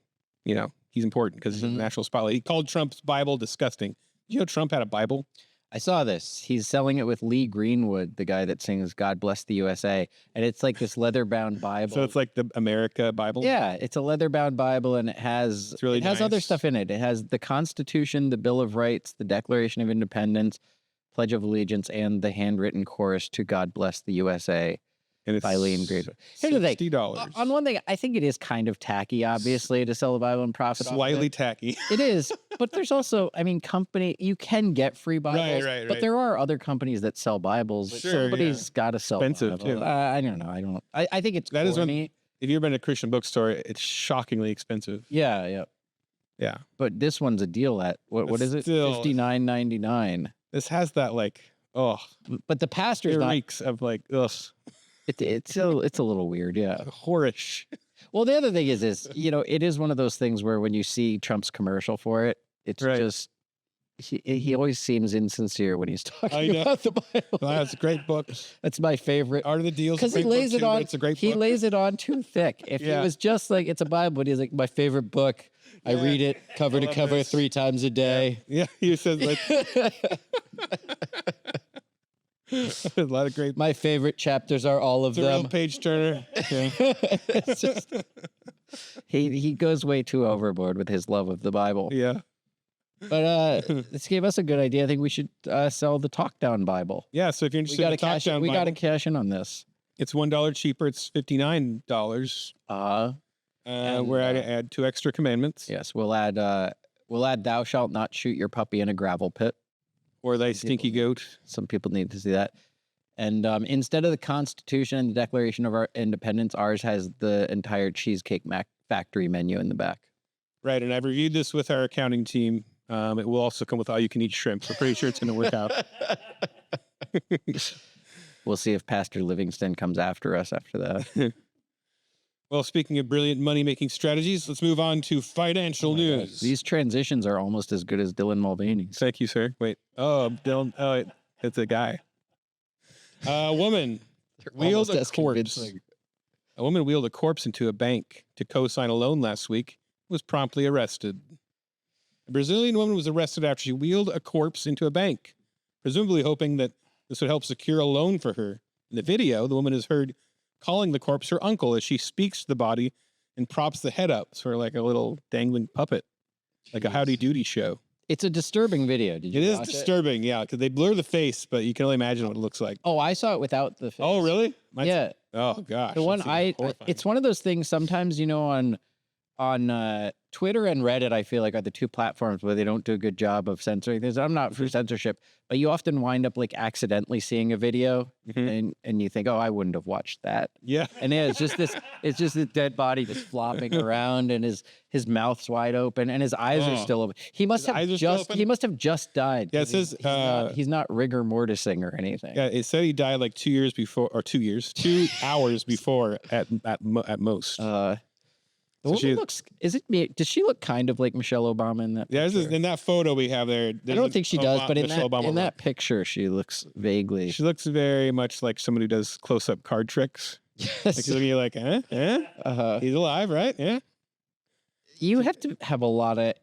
Speaker 2: he's important because he's in the national spotlight. He called Trump's Bible disgusting. Did you know Trump had a Bible?
Speaker 3: I saw this. He's selling it with Lee Greenwood, the guy that sings God Bless the USA. And it's like this leather-bound Bible.
Speaker 2: So it's like the America Bible?
Speaker 3: Yeah, it's a leather-bound Bible, and it has other stuff in it. It has the Constitution, the Bill of Rights, the Declaration of Independence, Pledge of Allegiance, and the handwritten chorus to God Bless the USA. And it's by Lee Greenwood. Here's the thing.
Speaker 2: $60.
Speaker 3: On one thing, I think it is kind of tacky, obviously, to sell a Bible and profit off of
Speaker 2: Slightly
Speaker 3: it.
Speaker 2: tacky.
Speaker 3: It is, but there's also, you can get free Bibles, but there are other companies that sell Bibles.
Speaker 2: Sure,
Speaker 3: somebody's got to sell
Speaker 2: expensive
Speaker 3: Bibles.
Speaker 2: too.
Speaker 3: I don't know. I think it's corny.
Speaker 2: If you've ever been to a Christian bookstore, it's shockingly expensive.
Speaker 3: Yeah. But this one's a deal at what is it? $59.99.
Speaker 2: This has that
Speaker 3: But the pastor's
Speaker 2: it
Speaker 3: not.
Speaker 2: reeks of ugh.
Speaker 3: It's a little weird, yeah.
Speaker 2: Whorish.
Speaker 3: Well, the other thing is it is one of those things where when you see Trump's commercial for it, it's just he always seems insincere when he's talking about the Bible.
Speaker 2: Well, that's a great book.
Speaker 3: That's my favorite.
Speaker 2: Art of the Deal
Speaker 3: because he lays it on.
Speaker 2: It's a great book.
Speaker 3: He lays it on too thick. If it was just like it's a Bible, but he's like my favorite book. I read it cover to cover 3 times a day.
Speaker 2: Yeah, he says like. A lot of great.
Speaker 3: My favorite chapters are all of
Speaker 2: them.
Speaker 3: Real
Speaker 2: page turner. Yeah.
Speaker 3: It's just he goes way too overboard with his love of the Bible.
Speaker 2: Yeah.
Speaker 3: But this gave us a good idea. I think we should sell the Talkdown Bible.
Speaker 2: Yeah. So if you're interested in the Talkdown Bible,
Speaker 3: we got to cash in on this.
Speaker 2: It's $1 cheaper. It's $59. We're add 2 extra commandments.
Speaker 3: Yes, we'll add thou shalt not shoot your puppy in a gravel pit.
Speaker 2: Or thy stinky goat.
Speaker 3: Some people need to see that. And instead of the Constitution and the Declaration of our Independence, ours has the entire Cheesecake Factory menu in the back.
Speaker 2: Right, and I've reviewed this with our accounting team. It will also come with all-you-can-eat shrimp. We're pretty sure it's going to work out.
Speaker 3: We'll see if Pastor Livingston comes after us after that.
Speaker 2: Well, speaking of brilliant money-making strategies, let's move on to financial news.
Speaker 3: These transitions are almost as good as Dylan Mulvaney's.
Speaker 2: Thank you, sir. Wait. Oh, Dylan. Oh, it's a guy. A woman wheeled a corpse. A woman wheeled a corpse into a bank to co-sign a loan last week. Was promptly arrested. A Brazilian woman was arrested after she wheeled a corpse into a bank, presumably hoping that this would help secure a loan for her. In the video, the woman is heard calling the corpse her uncle as she speaks to the body and props the head up, sort of like a little dangling puppet, like a Howdy Doody show.
Speaker 3: It's a disturbing video. Did you watch
Speaker 2: it is disturbing, yeah, because they blur the face, but you can only imagine what it looks like.
Speaker 3: Oh, I saw it without the face.
Speaker 2: Oh, really?
Speaker 3: Yeah.
Speaker 2: Oh, gosh.
Speaker 3: The one it's one of those things sometimes, on Twitter and Reddit, I feel like are the 2 platforms where they don't do a good job of censoring things. I'm not for censorship, but you often wind up accidentally seeing a video and you think, oh, I wouldn't have watched that.
Speaker 2: Yeah.
Speaker 3: And it's just this dead body just flopping around and his mouth's wide open and his eyes are still open. He must have just died.
Speaker 2: Yeah, it says
Speaker 3: he's not rigor mortising or anything.
Speaker 2: Yeah, it said he died like 2 years before, or 2 years, 2 hours before at most.
Speaker 3: The woman looks. Is it me? Does she look kind of like Michelle Obama in that?
Speaker 2: Yeah, in that photo we have there.
Speaker 3: I don't think she does, but in that picture, she looks vaguely.
Speaker 2: She looks very much like someone who does close-up card tricks.
Speaker 3: Yes.
Speaker 2: Like he's looking like, he's alive, right? Yeah.
Speaker 3: You have to have a lot of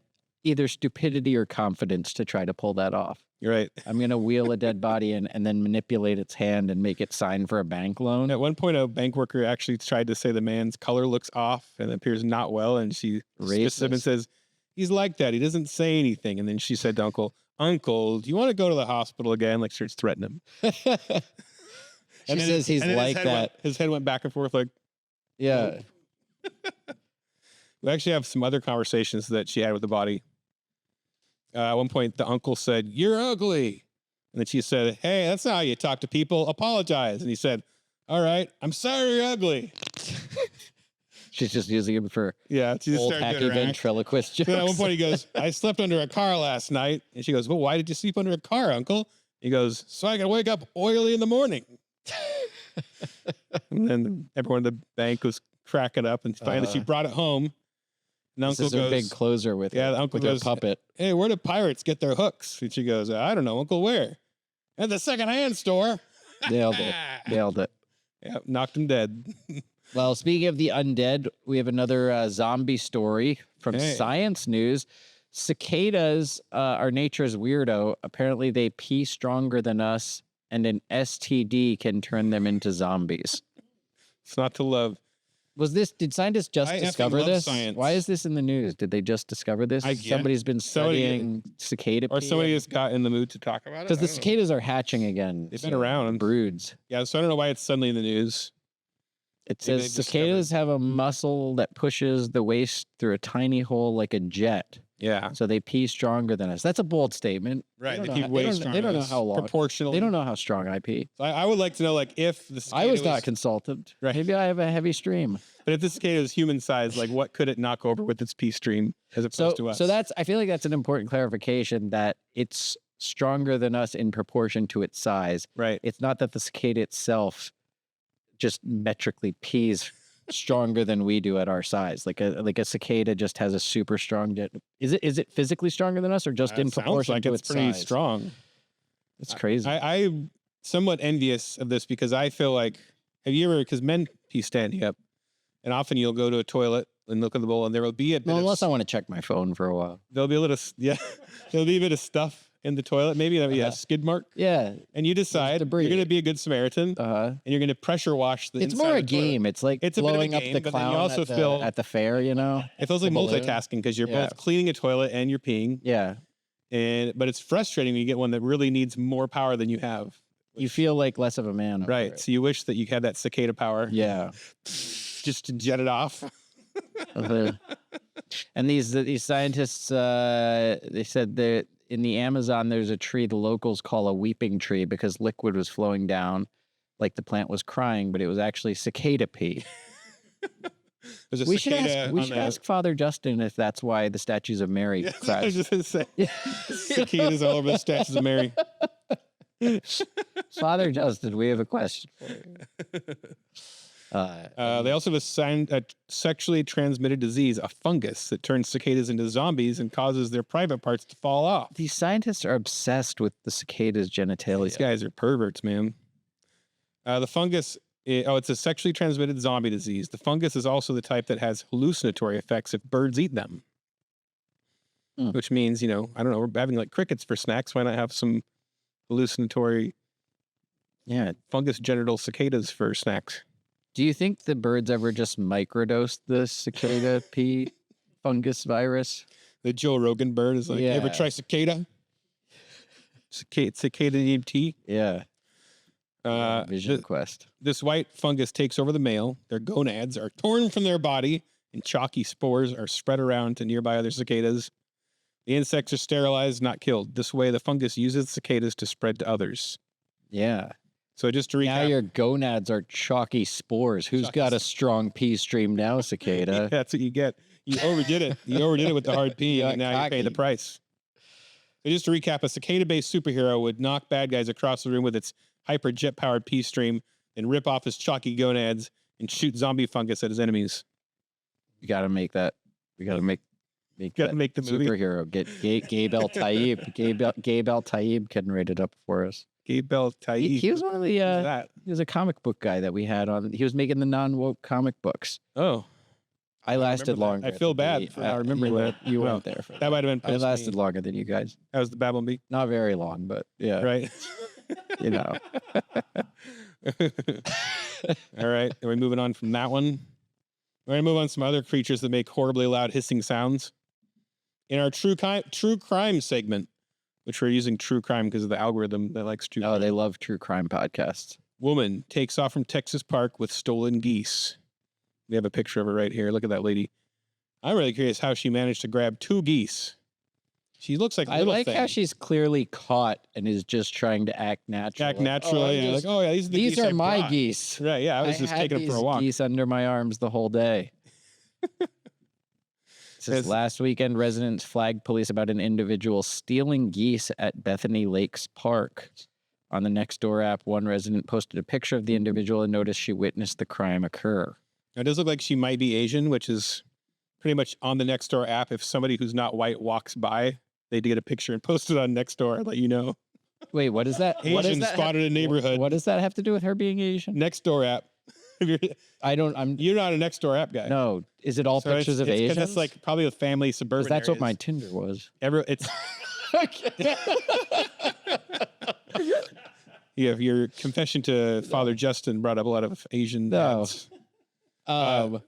Speaker 3: either stupidity or confidence to try to pull that off.
Speaker 2: You're right.
Speaker 3: I'm going to wheel a dead body in and then manipulate its hand and make it sign for a bank loan.
Speaker 2: At one point, a bank worker actually tried to say the man's color looks off and appears not well. And she spits him and says, he's like that. He doesn't say anything. And then she said to Uncle, do you want to go to the hospital again? Like, starts threatening him.
Speaker 3: She says he's like that.
Speaker 2: His head went back and forth like,
Speaker 3: yeah.
Speaker 2: We actually have some other conversations that she had with the body. At one point, the uncle said, you're ugly. And then she said, hey, that's not how you talk to people. Apologize. And he said, all right, I'm sorry you're ugly.
Speaker 3: She's just using him for
Speaker 2: old
Speaker 3: hacky ventriloquist jokes.
Speaker 2: Then at one point he goes, I slept under a car last night. And she goes, well, why did you sleep under a car, Uncle? He goes, so I can wake up oily in the morning. And then everyone at the bank was cracking up. And finally she brought it home. And
Speaker 3: This
Speaker 2: Uncle
Speaker 3: is
Speaker 2: goes,
Speaker 3: a big closer with
Speaker 2: the uncle
Speaker 3: with
Speaker 2: goes,
Speaker 3: a puppet.
Speaker 2: "Hey, where do pirates get their hooks?" And she goes, "I don't know, Uncle, where?" "At the secondhand store."
Speaker 3: Nailed it. Nailed it.
Speaker 2: Yeah, knocked him dead.
Speaker 3: Well, speaking of the undead, we have another zombie story from Science News. Cicadas are nature's weirdo. Apparently, they pee stronger than us, and an STD can turn them into zombies.
Speaker 2: It's not to love.
Speaker 3: Did scientists just discover
Speaker 2: love
Speaker 3: this?
Speaker 2: science.
Speaker 3: Why is this in the news? Did they just discover this? Somebody's been studying cicada
Speaker 2: Or
Speaker 3: pee.
Speaker 2: somebody just got in the mood to talk about it.
Speaker 3: Because the cicadas are hatching again.
Speaker 2: They've been around.
Speaker 3: Broods.
Speaker 2: Yeah, so I don't know why it's suddenly in the news.
Speaker 3: It says cicadas have a muscle that pushes the waste through a tiny hole like a jet.
Speaker 2: Yeah.
Speaker 3: So they pee stronger than us. That's a bold statement.
Speaker 2: Right.
Speaker 3: They
Speaker 2: They keep way stronger.
Speaker 3: They don't know how long.
Speaker 2: Proportional.
Speaker 3: They don't know how strong I pee.
Speaker 2: So I would like to know, like, if the cicada
Speaker 3: I was not consulted.
Speaker 2: Right.
Speaker 3: Maybe I have a heavy stream.
Speaker 2: But if the cicada is human size, like, what could it knock over with its pee stream as opposed to us?
Speaker 3: So I feel like that's an important clarification, that it's stronger than us in proportion to its size.
Speaker 2: Right.
Speaker 3: It's not that the cicada itself just metrically pees stronger than we do at our size. Like a cicada just has a super strong jet. Is it physically stronger than us, or just in proportion
Speaker 2: like
Speaker 3: to
Speaker 2: it's
Speaker 3: its
Speaker 2: pretty
Speaker 3: size?
Speaker 2: strong.
Speaker 3: It's crazy.
Speaker 2: I'm somewhat envious of this because I feel like, because men pee standing up, and often you'll go to a toilet and look at the bowl and there will be a bit
Speaker 3: unless I want to check my phone for a while.
Speaker 2: there'll be a little, there'll be a bit of stuff in the toilet. Maybe that'll be a skid mark.
Speaker 3: Yeah.
Speaker 2: And you decide you're going to be a good Samaritan and you're going to pressure wash the
Speaker 3: It's
Speaker 2: inside
Speaker 3: more
Speaker 2: of
Speaker 3: a
Speaker 2: the toilet.
Speaker 3: game. It's like
Speaker 2: It's a bit of a
Speaker 3: blowing up
Speaker 2: game,
Speaker 3: the
Speaker 2: but then you
Speaker 3: clown
Speaker 2: also feel-
Speaker 3: at the fair, you know?
Speaker 2: It feels like
Speaker 3: The balloon.
Speaker 2: multitasking because you're
Speaker 3: Yeah.
Speaker 2: both cleaning a toilet and you're peeing.
Speaker 3: Yeah.
Speaker 2: But it's frustrating when you get one that really needs more power than you have.
Speaker 3: You feel like less of a man. over
Speaker 2: Right.
Speaker 3: it.
Speaker 2: So you wish that you had that cicada power.
Speaker 3: Yeah.
Speaker 2: Just to jet it off.
Speaker 3: And these scientists, they said that in the Amazon, there's a tree the locals call a weeping tree because liquid was flowing down like the plant was crying, but it was actually cicada pee.
Speaker 2: There's a
Speaker 3: We should
Speaker 2: cicada
Speaker 3: ask Father Justin if that's why the statues of Mary
Speaker 2: I
Speaker 3: crash.
Speaker 2: was just going to say, cicadas all over the statues of Mary.
Speaker 3: Father Justin, we have a question for you.
Speaker 2: They also have a sexually transmitted disease, a fungus that turns cicadas into zombies and causes their private parts to fall off.
Speaker 3: These scientists are obsessed with the cicada's genitalia.
Speaker 2: These guys are perverts, man. The fungus, it's a sexually transmitted zombie disease. The fungus is also the type that has hallucinatory effects if birds eat them. Which means, I don't know, we're having like crickets for snacks. Why not have some hallucinatory fungus genital cicadas for snacks?
Speaker 3: Do you think the birds ever just microdosed the cicada pea fungus virus?
Speaker 2: The Joe Rogan bird is like, you ever try cicada? Cicada EMT?
Speaker 3: Yeah. Vision Quest.
Speaker 2: This white fungus takes over the male. Their gonads are torn from their body, and chalky spores are spread around to nearby other cicadas. The insects are sterilized, not killed. This way, the fungus uses cicadas to spread to others.
Speaker 3: Yeah.
Speaker 2: So just to recap,
Speaker 3: now your gonads are chalky spores. Who's got a strong pee stream now, cicada?
Speaker 2: That's what you get. You overdid it. You overdid it with the hard pee, and now you pay the price. So just to recap, a cicada-based superhero would knock bad guys across the room with its hyper jet-powered pee stream, then rip off his chalky gonads and shoot zombie fungus at his enemies.
Speaker 3: You got to make that. We got to make
Speaker 2: the movie
Speaker 3: superhero. Get Gabe El Taib. Gabe El Taib can rate it up for us.
Speaker 2: Gabe El Taib.
Speaker 3: He was one of the. He was a comic book guy that we had on. He was making the non-woke comic books.
Speaker 2: Oh.
Speaker 3: I lasted longer.
Speaker 2: I feel bad. I remember that.
Speaker 3: You weren't there for
Speaker 2: that. Might have been.
Speaker 3: I lasted longer than you guys.
Speaker 2: That was the Babylon.
Speaker 3: Not very long, but yeah.
Speaker 2: Right.
Speaker 3: You know.
Speaker 2: All right. Are we moving on from that one? We're going to move on to some other creatures that make horribly loud hissing sounds. In our true crime segment, which we're using true crime because of the algorithm that likes true crime.
Speaker 3: Oh, they love true crime podcasts.
Speaker 2: Woman takes off from Texas park with stolen geese. We have a picture of her right here. Look at that lady. I'm really curious how she managed to grab 2 geese. She looks like a little thing.
Speaker 3: How she's clearly caught and is just trying to act natural.
Speaker 2: Act natural, yeah. These are the geese
Speaker 3: are
Speaker 2: I
Speaker 3: my
Speaker 2: brought.
Speaker 3: geese.
Speaker 2: Right, yeah. I was just taking them for a walk.
Speaker 3: Geese under my arms the whole day. Says last weekend, residents flagged police about an individual stealing geese at Bethany Lakes Park. On the Nextdoor app, one resident posted a picture of the individual and noticed she witnessed the crime occur.
Speaker 2: Now, it does look like she might be Asian, which is pretty much on the Nextdoor app, if somebody who's not white walks by, they get a picture and post it on Nextdoor, let you know.
Speaker 3: Wait, what is that?
Speaker 2: Asian spotted in neighborhood.
Speaker 3: What does that have to do with her being Asian?
Speaker 2: Nextdoor app. You're not a Nextdoor app guy.
Speaker 3: No. Is it all pictures of Asians?
Speaker 2: That's like probably a family suburban.
Speaker 3: That's
Speaker 2: areas.
Speaker 3: what my Tinder was.
Speaker 2: It's yeah. Your confession to Father Justin brought up a lot of Asian.
Speaker 3: No.
Speaker 2: On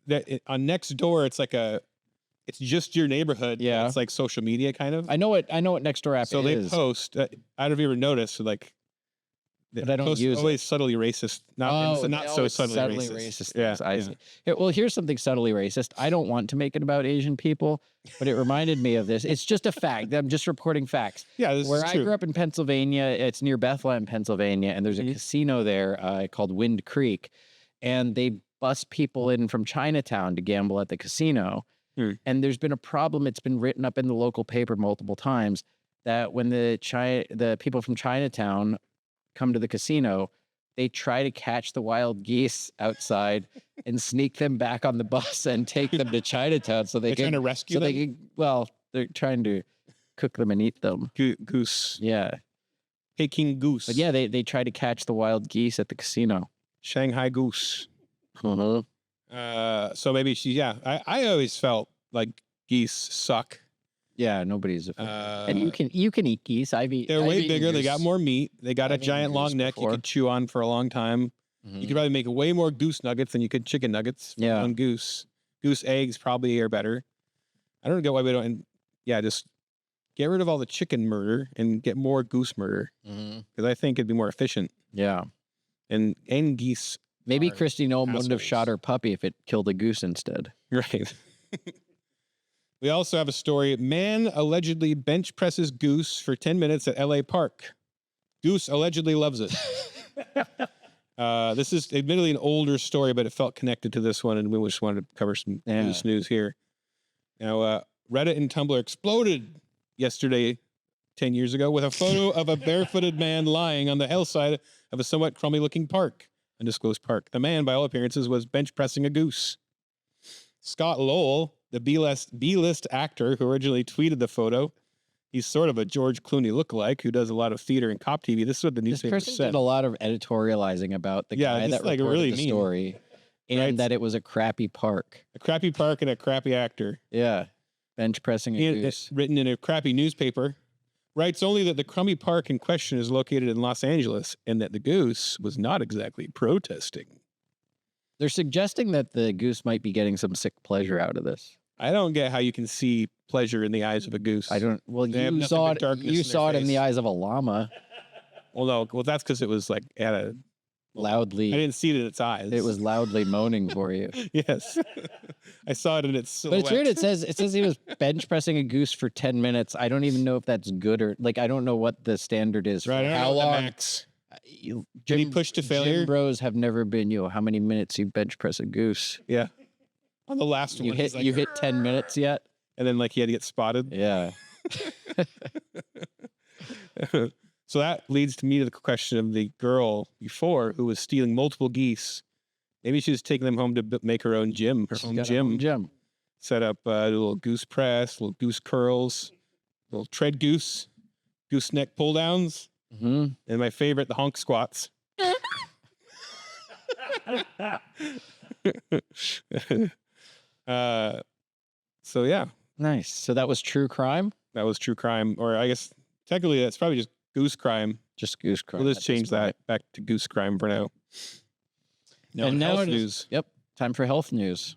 Speaker 2: Nextdoor, it's like it's just your neighborhood.
Speaker 3: Yeah.
Speaker 2: It's like social media kind of.
Speaker 3: I know what Nextdoor app is.
Speaker 2: So they post. I don't know if you ever noticed, like,
Speaker 3: but I don't use
Speaker 2: always subtly racist. Not so subtly
Speaker 3: racist.
Speaker 2: Yeah,
Speaker 3: I see. Well, here's something subtly racist. I don't want to make it about Asian people, but it reminded me of this. It's just a fact. I'm just reporting facts.
Speaker 2: Yeah, this
Speaker 3: Where
Speaker 2: is
Speaker 3: I
Speaker 2: true.
Speaker 3: grew up in Pennsylvania, it's near Bethlehem, Pennsylvania, and there's a casino there called Wind Creek, and they bus people in from Chinatown to gamble at the casino. And there's been a problem. It's been written up in the local paper multiple times that when the people from Chinatown come to the casino, they try to catch the wild geese outside and sneak them back on the bus and take them to Chinatown so they're
Speaker 2: trying to rescue them?
Speaker 3: They're trying to cook them and eat them.
Speaker 2: Goose.
Speaker 3: Yeah.
Speaker 2: Peking goose.
Speaker 3: But yeah, they try to catch the wild geese at the casino.
Speaker 2: Shanghai goose.
Speaker 3: Uh-huh.
Speaker 2: So maybe I always felt like geese suck.
Speaker 3: Yeah, nobody's. And you can eat geese.
Speaker 2: They're way bigger. They got more meat. They got a giant long neck you could chew on for a long time. You could probably make way more goose nuggets than you could chicken nuggets.
Speaker 3: Yeah.
Speaker 2: On goose. Goose eggs probably are better. I don't get why we don't. And just get rid of all the chicken murder and get more goose murder because I think it'd be more efficient.
Speaker 3: Yeah.
Speaker 2: And geese.
Speaker 3: Maybe Kristi Noem wouldn't have
Speaker 2: assholes.
Speaker 3: shot her puppy if it killed a goose instead.
Speaker 2: Right. We also have a story. Man allegedly bench presses goose for 10 minutes at LA Park. Goose allegedly loves it. This is admittedly an older story, but it felt connected to this one, and we just wanted to cover some goose news here. Now, Reddit and Tumblr exploded yesterday, 10 years ago, with a photo of a barefooted man lying on the hillside of a somewhat crummy-looking park. Undisclosed park. The man, by all appearances, was bench pressing a goose. Scott Lowell, the B-list actor who originally tweeted the photo, he's sort of a George Clooney lookalike who does a lot of theater and cop TV. This is what the newspaper
Speaker 3: This person
Speaker 2: said.
Speaker 3: did a lot of editorializing about the guy that reported
Speaker 2: really
Speaker 3: the
Speaker 2: mean.
Speaker 3: story, and that it was a crappy park.
Speaker 2: A crappy park and a crappy actor.
Speaker 3: Yeah, bench pressing a goose.
Speaker 2: It's written in a crappy newspaper. Writes only that the crummy park in question is located in Los Angeles and that the goose was not exactly protesting.
Speaker 3: They're suggesting that the goose might be getting some sick pleasure out of this.
Speaker 2: I don't get how you can see pleasure in the eyes of a goose.
Speaker 3: I don't. Well,
Speaker 2: They have
Speaker 3: you
Speaker 2: nothing
Speaker 3: saw
Speaker 2: but
Speaker 3: it.
Speaker 2: darkness
Speaker 3: You
Speaker 2: in their
Speaker 3: saw it in
Speaker 2: face.
Speaker 3: the eyes of a llama.
Speaker 2: Well, no. Well, that's because it was like at a...
Speaker 3: Loudly.
Speaker 2: I didn't see it in its eyes.
Speaker 3: It was loudly moaning for you.
Speaker 2: Yes. I saw it in its silhouette.
Speaker 3: But it's weird. It says he was bench pressing a goose for 10 minutes. I don't even know if that's good or I don't know what the standard is.
Speaker 2: Right. I don't
Speaker 3: How
Speaker 2: know what the
Speaker 3: long?
Speaker 2: max. Did he push to failure?
Speaker 3: Gym bros have never been, how many minutes you bench press a goose?
Speaker 2: Yeah. On the last
Speaker 3: You
Speaker 2: one.
Speaker 3: hit
Speaker 2: he's like,
Speaker 3: you hit 10 minutes yet?
Speaker 2: and then like he had to get spotted.
Speaker 3: Yeah.
Speaker 2: So that leads to me to the question of the girl before who was stealing multiple geese. Maybe she was taking them home to make her own gym, her
Speaker 3: She's
Speaker 2: own
Speaker 3: got a home
Speaker 2: gym.
Speaker 3: gym.
Speaker 2: Set up a little goose press, little goose curls, little tread goose, gooseneck pull downs,
Speaker 3: Mm-hmm.
Speaker 2: and my favorite, the honk squats. So yeah,
Speaker 3: Nice. So that was true crime?
Speaker 2: that was true crime, or I guess technically that's probably just goose crime.
Speaker 3: Just goose crime.
Speaker 2: We'll just
Speaker 3: at this
Speaker 2: change
Speaker 3: point.
Speaker 2: that back to goose crime for now.
Speaker 3: And now
Speaker 2: health
Speaker 3: it is-
Speaker 2: news.
Speaker 3: Yep. Time for health news.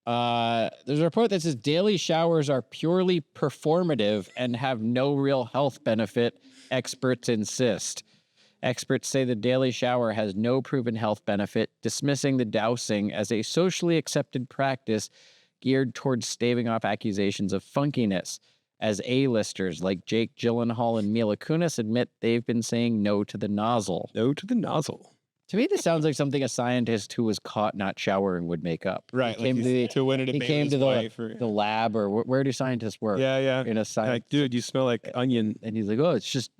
Speaker 3: There's a report that says daily showers are purely performative and have no real health benefit, experts insist. Experts say the daily shower has no proven health benefit, dismissing the dousing as a socially accepted practice geared towards staving off accusations of funkiness, as A-listers like Jake Gyllenhaal and Mila Kunis admit they've been saying no to the nozzle.
Speaker 2: No to the nozzle.
Speaker 3: To me, this sounds like something a scientist who was caught not showering would make up.
Speaker 2: Right.
Speaker 3: He came
Speaker 2: like to win a
Speaker 3: he
Speaker 2: debate
Speaker 3: came
Speaker 2: with
Speaker 3: to
Speaker 2: his wife or,
Speaker 3: the lab, or where do scientists work?
Speaker 2: yeah.
Speaker 3: In a science.
Speaker 2: Like, dude, you smell like onion.
Speaker 3: And he's like, oh, it's just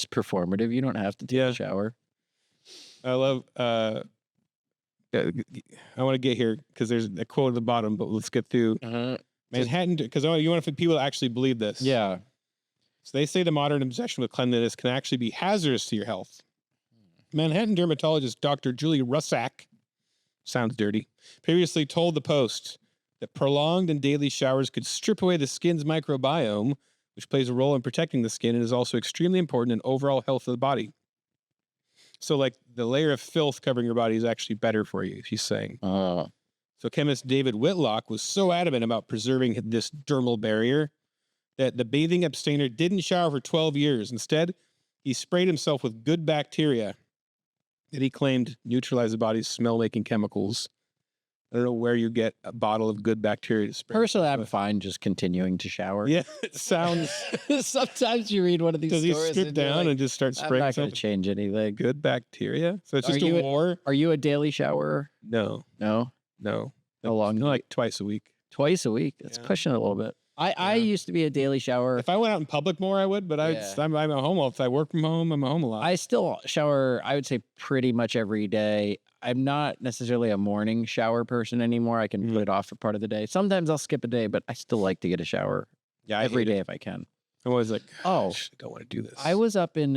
Speaker 3: performative. You don't have to take
Speaker 2: Yeah.
Speaker 3: a shower.
Speaker 2: I love I want to get here because there's a quote at the bottom, but let's get through Manhattan, because you want people to actually believe this.
Speaker 3: Yeah.
Speaker 2: So they say the modern obsession with cleanliness can actually be hazardous to your health. Manhattan dermatologist Dr. Julie Russack, sounds dirty, previously told the Post that prolonged and daily showers could strip away the skin's microbiome, which plays a role in protecting the skin and is also extremely important in overall health of the body. So, like, the layer of filth covering your body is actually better for you, she's saying. So chemist David Whitlock was so adamant about preserving this dermal barrier that the bathing abstainer didn't shower for 12 years. Instead, he sprayed himself with good bacteria that he claimed neutralized the body's smell-making chemicals. I don't know where you get a bottle of good bacteria to spray.
Speaker 3: Personally, I'm fine just continuing to shower.
Speaker 2: Yeah, it sounds...
Speaker 3: Sometimes you read one of these
Speaker 2: Does he
Speaker 3: stories
Speaker 2: strip down and just start spraying
Speaker 3: I'm not going
Speaker 2: something?
Speaker 3: to change anything.
Speaker 2: Good bacteria? So it's just a war?
Speaker 3: Are you a daily showerer?
Speaker 2: No.
Speaker 3: No?
Speaker 2: No.
Speaker 3: How long?
Speaker 2: Like twice a week.
Speaker 3: Twice a week? That's pushing it a little bit. I used to be a daily shower.
Speaker 2: If I went out in public more, I would, but I'm at home all the time. I work from home. I'm at home a lot.
Speaker 3: I still shower, I would say, pretty much every day. I'm not necessarily a morning shower person anymore. I can put it off for part of the day. Sometimes I'll skip a day, but I still like to get a shower every day if I can.
Speaker 2: I'm always like,
Speaker 3: I
Speaker 2: don't want to do this.
Speaker 3: I was up in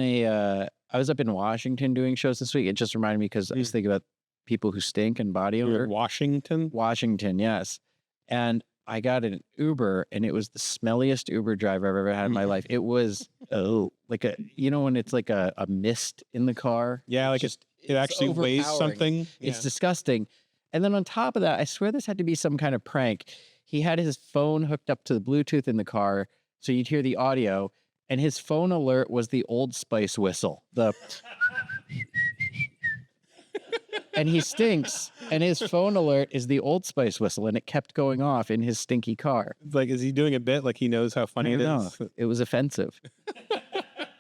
Speaker 3: Washington doing shows this week. It just reminded me because I was thinking about people who stink and body odor.
Speaker 2: Washington?
Speaker 3: Washington, yes. And I got an Uber, and it was the smelliest Uber driver I've ever had in my life. It was like when it's like a mist in the car.
Speaker 2: Yeah, like it actually weighs something.
Speaker 3: It's disgusting. And then on top of that, I swear this had to be some kind of prank. He had his phone hooked up to the Bluetooth in the car, so you'd hear the audio, and his phone alert was the Old Spice whistle. And he stinks, and his phone alert is the Old Spice whistle, and it kept going off in his stinky car.
Speaker 2: It's like, is he doing a bit like he knows how funny it is?
Speaker 3: It was offensive.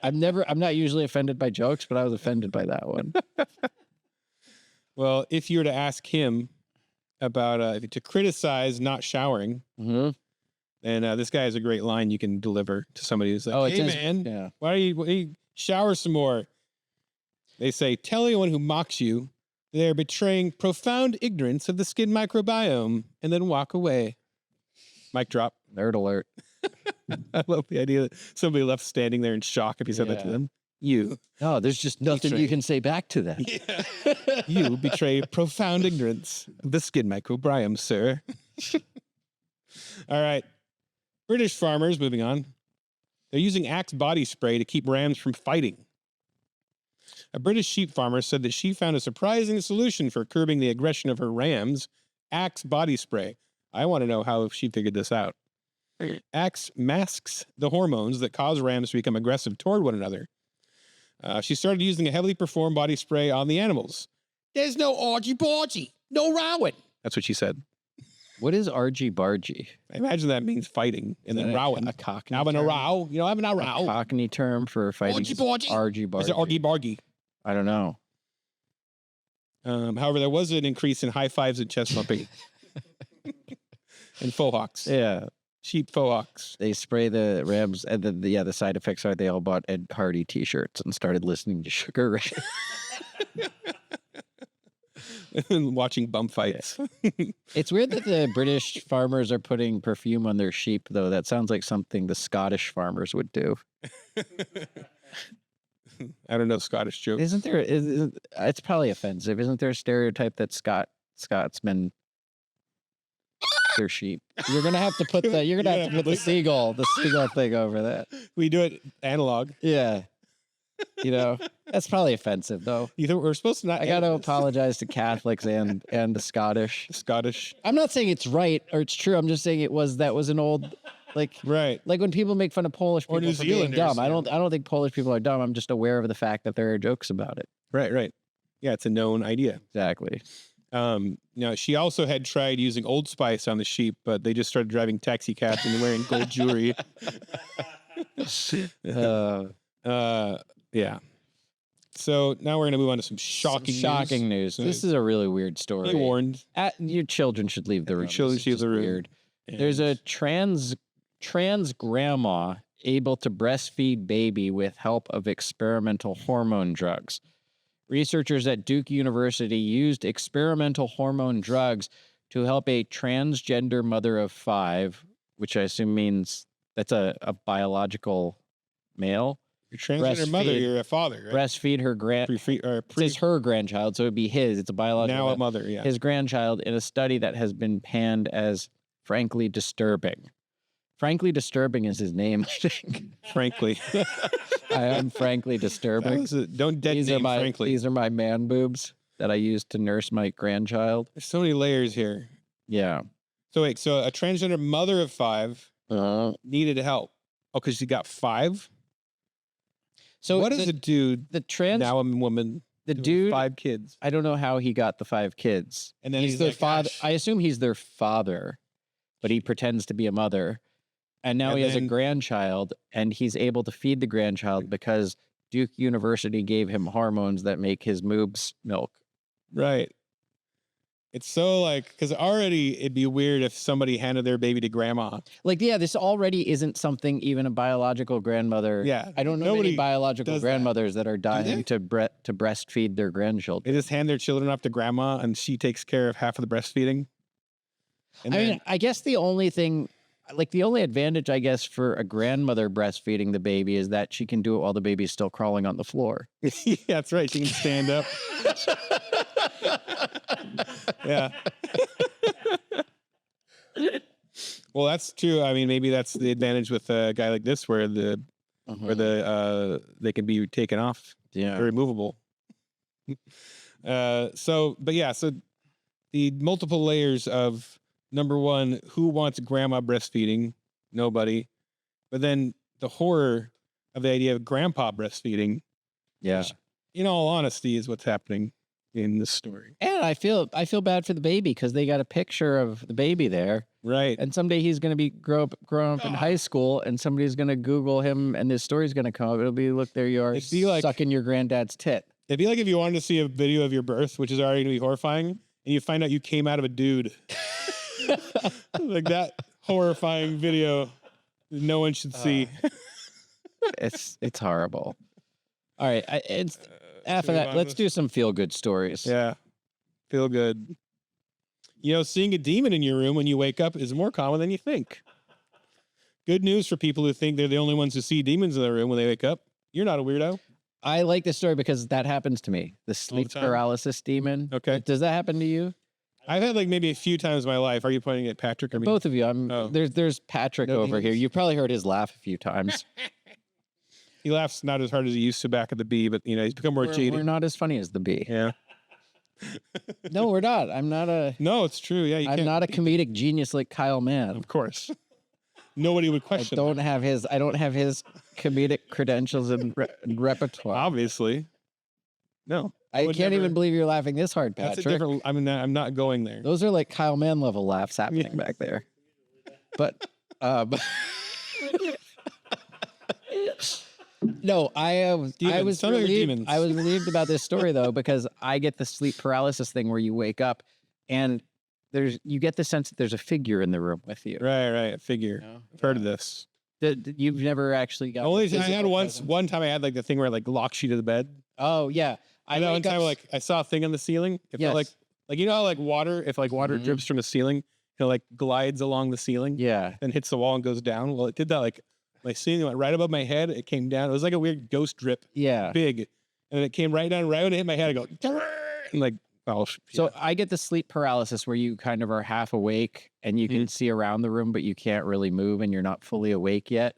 Speaker 3: I'm not usually offended by jokes, but I was offended by that one.
Speaker 2: Well, if you were to ask him about to criticize not showering, and this guy has a great line you can deliver to somebody who's like, "Hey man, why don't you shower some more?" They say, "Tell anyone who mocks you they're betraying profound ignorance of the skin microbiome, and then walk away." Mic drop.
Speaker 3: Nerd alert.
Speaker 2: I love the idea that somebody left standing there in shock if you said that to them. You.
Speaker 3: No, there's just nothing you can say back to that.
Speaker 2: Yeah. You betray profound ignorance of the skin microbiome, sir. All right. British farmers, moving on. They're using Axe body spray to keep rams from fighting. A British sheep farmer said that she found a surprising solution for curbing the aggression of her rams, Axe body spray. I want to know how she figured this out. Axe masks the hormones that cause rams to become aggressive toward one another. She started using a heavily performed body spray on the animals. There's no argy-bargy, no rowing. That's what she said.
Speaker 3: What is argy-bargy?
Speaker 2: I imagine that means fighting and then rowing.
Speaker 3: A cockney
Speaker 2: having
Speaker 3: term?
Speaker 2: a row. You know, having a row.
Speaker 3: A cockney term for fighting.
Speaker 2: Argy-bargy.
Speaker 3: Argy-bargy.
Speaker 2: Is it argy-bargy?
Speaker 3: I don't know.
Speaker 2: However, there was an increase in high fives and chest bumping. And faux hawks.
Speaker 3: Yeah.
Speaker 2: Sheep faux hawks.
Speaker 3: They spray the rams, and then the side effects are they all bought Ed Hardy t-shirts and started listening to Sugar Ray.
Speaker 2: And watching bum fights.
Speaker 3: It's weird that the British farmers are putting perfume on their sheep, though. That sounds like something the Scottish farmers would do.
Speaker 2: I don't know Scottish jokes.
Speaker 3: Isn't there? It's probably offensive. Isn't there a stereotype that Scotsmen their sheep? You're gonna have to put the seagull thing over that.
Speaker 2: We do it analog.
Speaker 3: Yeah. You know, that's probably offensive, though.
Speaker 2: You think we're supposed to not?
Speaker 3: I got to apologize to Catholics and the Scottish.
Speaker 2: Scottish.
Speaker 3: I'm not saying it's right or it's true. I'm just saying that was an old, like when people make fun of Polish people
Speaker 2: or New
Speaker 3: for being
Speaker 2: Zealanders.
Speaker 3: dumb. I don't think Polish people are dumb. I'm just aware of the fact that there are jokes about it.
Speaker 2: Right. Yeah, it's a known idea.
Speaker 3: Exactly.
Speaker 2: Now she also had tried using Old Spice on the sheep, but they just started driving taxi cabs and wearing gold jewelry. Yeah. So now we're going to move on to some shocking
Speaker 3: news. This is a really weird story.
Speaker 2: Be warned.
Speaker 3: Your children should leave the room.
Speaker 2: Children should leave the room.
Speaker 3: Weird. There's a trans grandma able to breastfeed baby with help of experimental hormone drugs. Researchers at Duke University used experimental hormone drugs to help a transgender mother of 5, which I assume means that's a biological male.
Speaker 2: You're transgender mother, you're a father, right?
Speaker 3: Breastfeed her it's her grandchild, so it'd be his. It's a biological.
Speaker 2: Now a mother, yeah.
Speaker 3: His grandchild in a study that has been panned as frankly disturbing. Frankly disturbing is his name, I think.
Speaker 2: Frankly.
Speaker 3: I am frankly disturbing.
Speaker 2: Don't dead name frankly.
Speaker 3: These are my man boobs that I use to nurse my grandchild.
Speaker 2: There's so many layers here.
Speaker 3: Yeah.
Speaker 2: So wait, so a transgender mother of 5 needed help. Oh, because she got 5?
Speaker 3: So
Speaker 2: what is a dude now a woman?
Speaker 3: The dude
Speaker 2: 5 kids.
Speaker 3: I don't know how he got the 5 kids.
Speaker 2: And then
Speaker 3: he's their father. I assume he's their father, but he pretends to be a mother. And now he has a grandchild, and he's able to feed the grandchild because Duke University gave him hormones that make his boobs milk.
Speaker 2: Right. It's so because already it'd be weird if somebody handed their baby to grandma.
Speaker 3: This already isn't something even a biological grandmother.
Speaker 2: Yeah.
Speaker 3: I don't know many biological grandmothers that are dying to breastfeed their grandchildren.
Speaker 2: They just hand their children off to grandma, and she takes care of half of the breastfeeding.
Speaker 3: And I guess the only thing, the only advantage, I guess, for a grandmother breastfeeding the baby is that she can do it while the baby's still crawling on the floor.
Speaker 2: Yeah, that's right. She can stand up. Yeah. Well, that's true. I mean, maybe that's the advantage with a guy like this, where they can be taken off.
Speaker 3: Yeah.
Speaker 2: They're removable. So the multiple layers of, number one, who wants grandma breastfeeding? Nobody. But then the horror of the idea of grandpa breastfeeding.
Speaker 3: Yeah.
Speaker 2: Which, in all honesty, is what's happening in this story.
Speaker 3: And I feel bad for the baby because they got a picture of the baby there.
Speaker 2: Right.
Speaker 3: And someday he's going to be grow up in high school, and somebody's going to Google him, and this story's going to come up. It'll be, look, there you are, sucking your granddad's tit.
Speaker 2: It'd be like if you wanted to see a video of your birth, which is already going to be horrifying, and you find out you came out of a dude. Like that horrifying video no one should see.
Speaker 3: It's horrible. All right. After that, let's do some feel-good stories.
Speaker 2: Yeah. Feel good. Seeing a demon in your room when you wake up is more common than you think. Good news for people who think they're the only ones who see demons in their room when they wake up. You're not a weirdo.
Speaker 3: I like this story because that happens to me. The sleep paralysis demon.
Speaker 2: Okay.
Speaker 3: Does that happen to you?
Speaker 2: I've had maybe a few times in my life. Are you pointing at Patrick or me?
Speaker 3: Both of you. There's Patrick over here. You've probably heard his laugh a few times.
Speaker 2: He laughs not as hard as he used to back at the Bee, but he's become more jaded.
Speaker 3: We're not as funny as the Bee.
Speaker 2: Yeah.
Speaker 3: No, we're not. I'm not a.
Speaker 2: No, it's true. Yeah,
Speaker 3: I'm not a comedic genius like Kyle Mann.
Speaker 2: Of course. Nobody would question.
Speaker 3: I don't have his comedic credentials and repertoire.
Speaker 2: Obviously. No.
Speaker 3: I can't even believe you're laughing this hard, Patrick.
Speaker 2: That's a different. I'm not going there.
Speaker 3: Those are like Kyle Mann level laughs happening back there. But no, I was relieved about this story though, because I get the sleep paralysis thing where you wake up and you get the sense that there's a figure in the room with you.
Speaker 2: Right, a figure. I've heard of this.
Speaker 3: You've never actually got.
Speaker 2: Only I had one time I had the thing where it locks you to the bed.
Speaker 3: Oh yeah,
Speaker 2: I know one time I saw a thing on the ceiling. It felt like how water, if water drips from the ceiling, it glides along the ceiling.
Speaker 3: Yeah,
Speaker 2: then hits the wall and goes down. Well, it did that my ceiling went right above my head. It came down. It was like a weird ghost drip.
Speaker 3: Yeah,
Speaker 2: big, and it came right down. Right when it hit my head, I go and
Speaker 3: So I get the sleep paralysis where you kind of are half awake and you can see around the room, but you can't really move and you're not fully awake yet.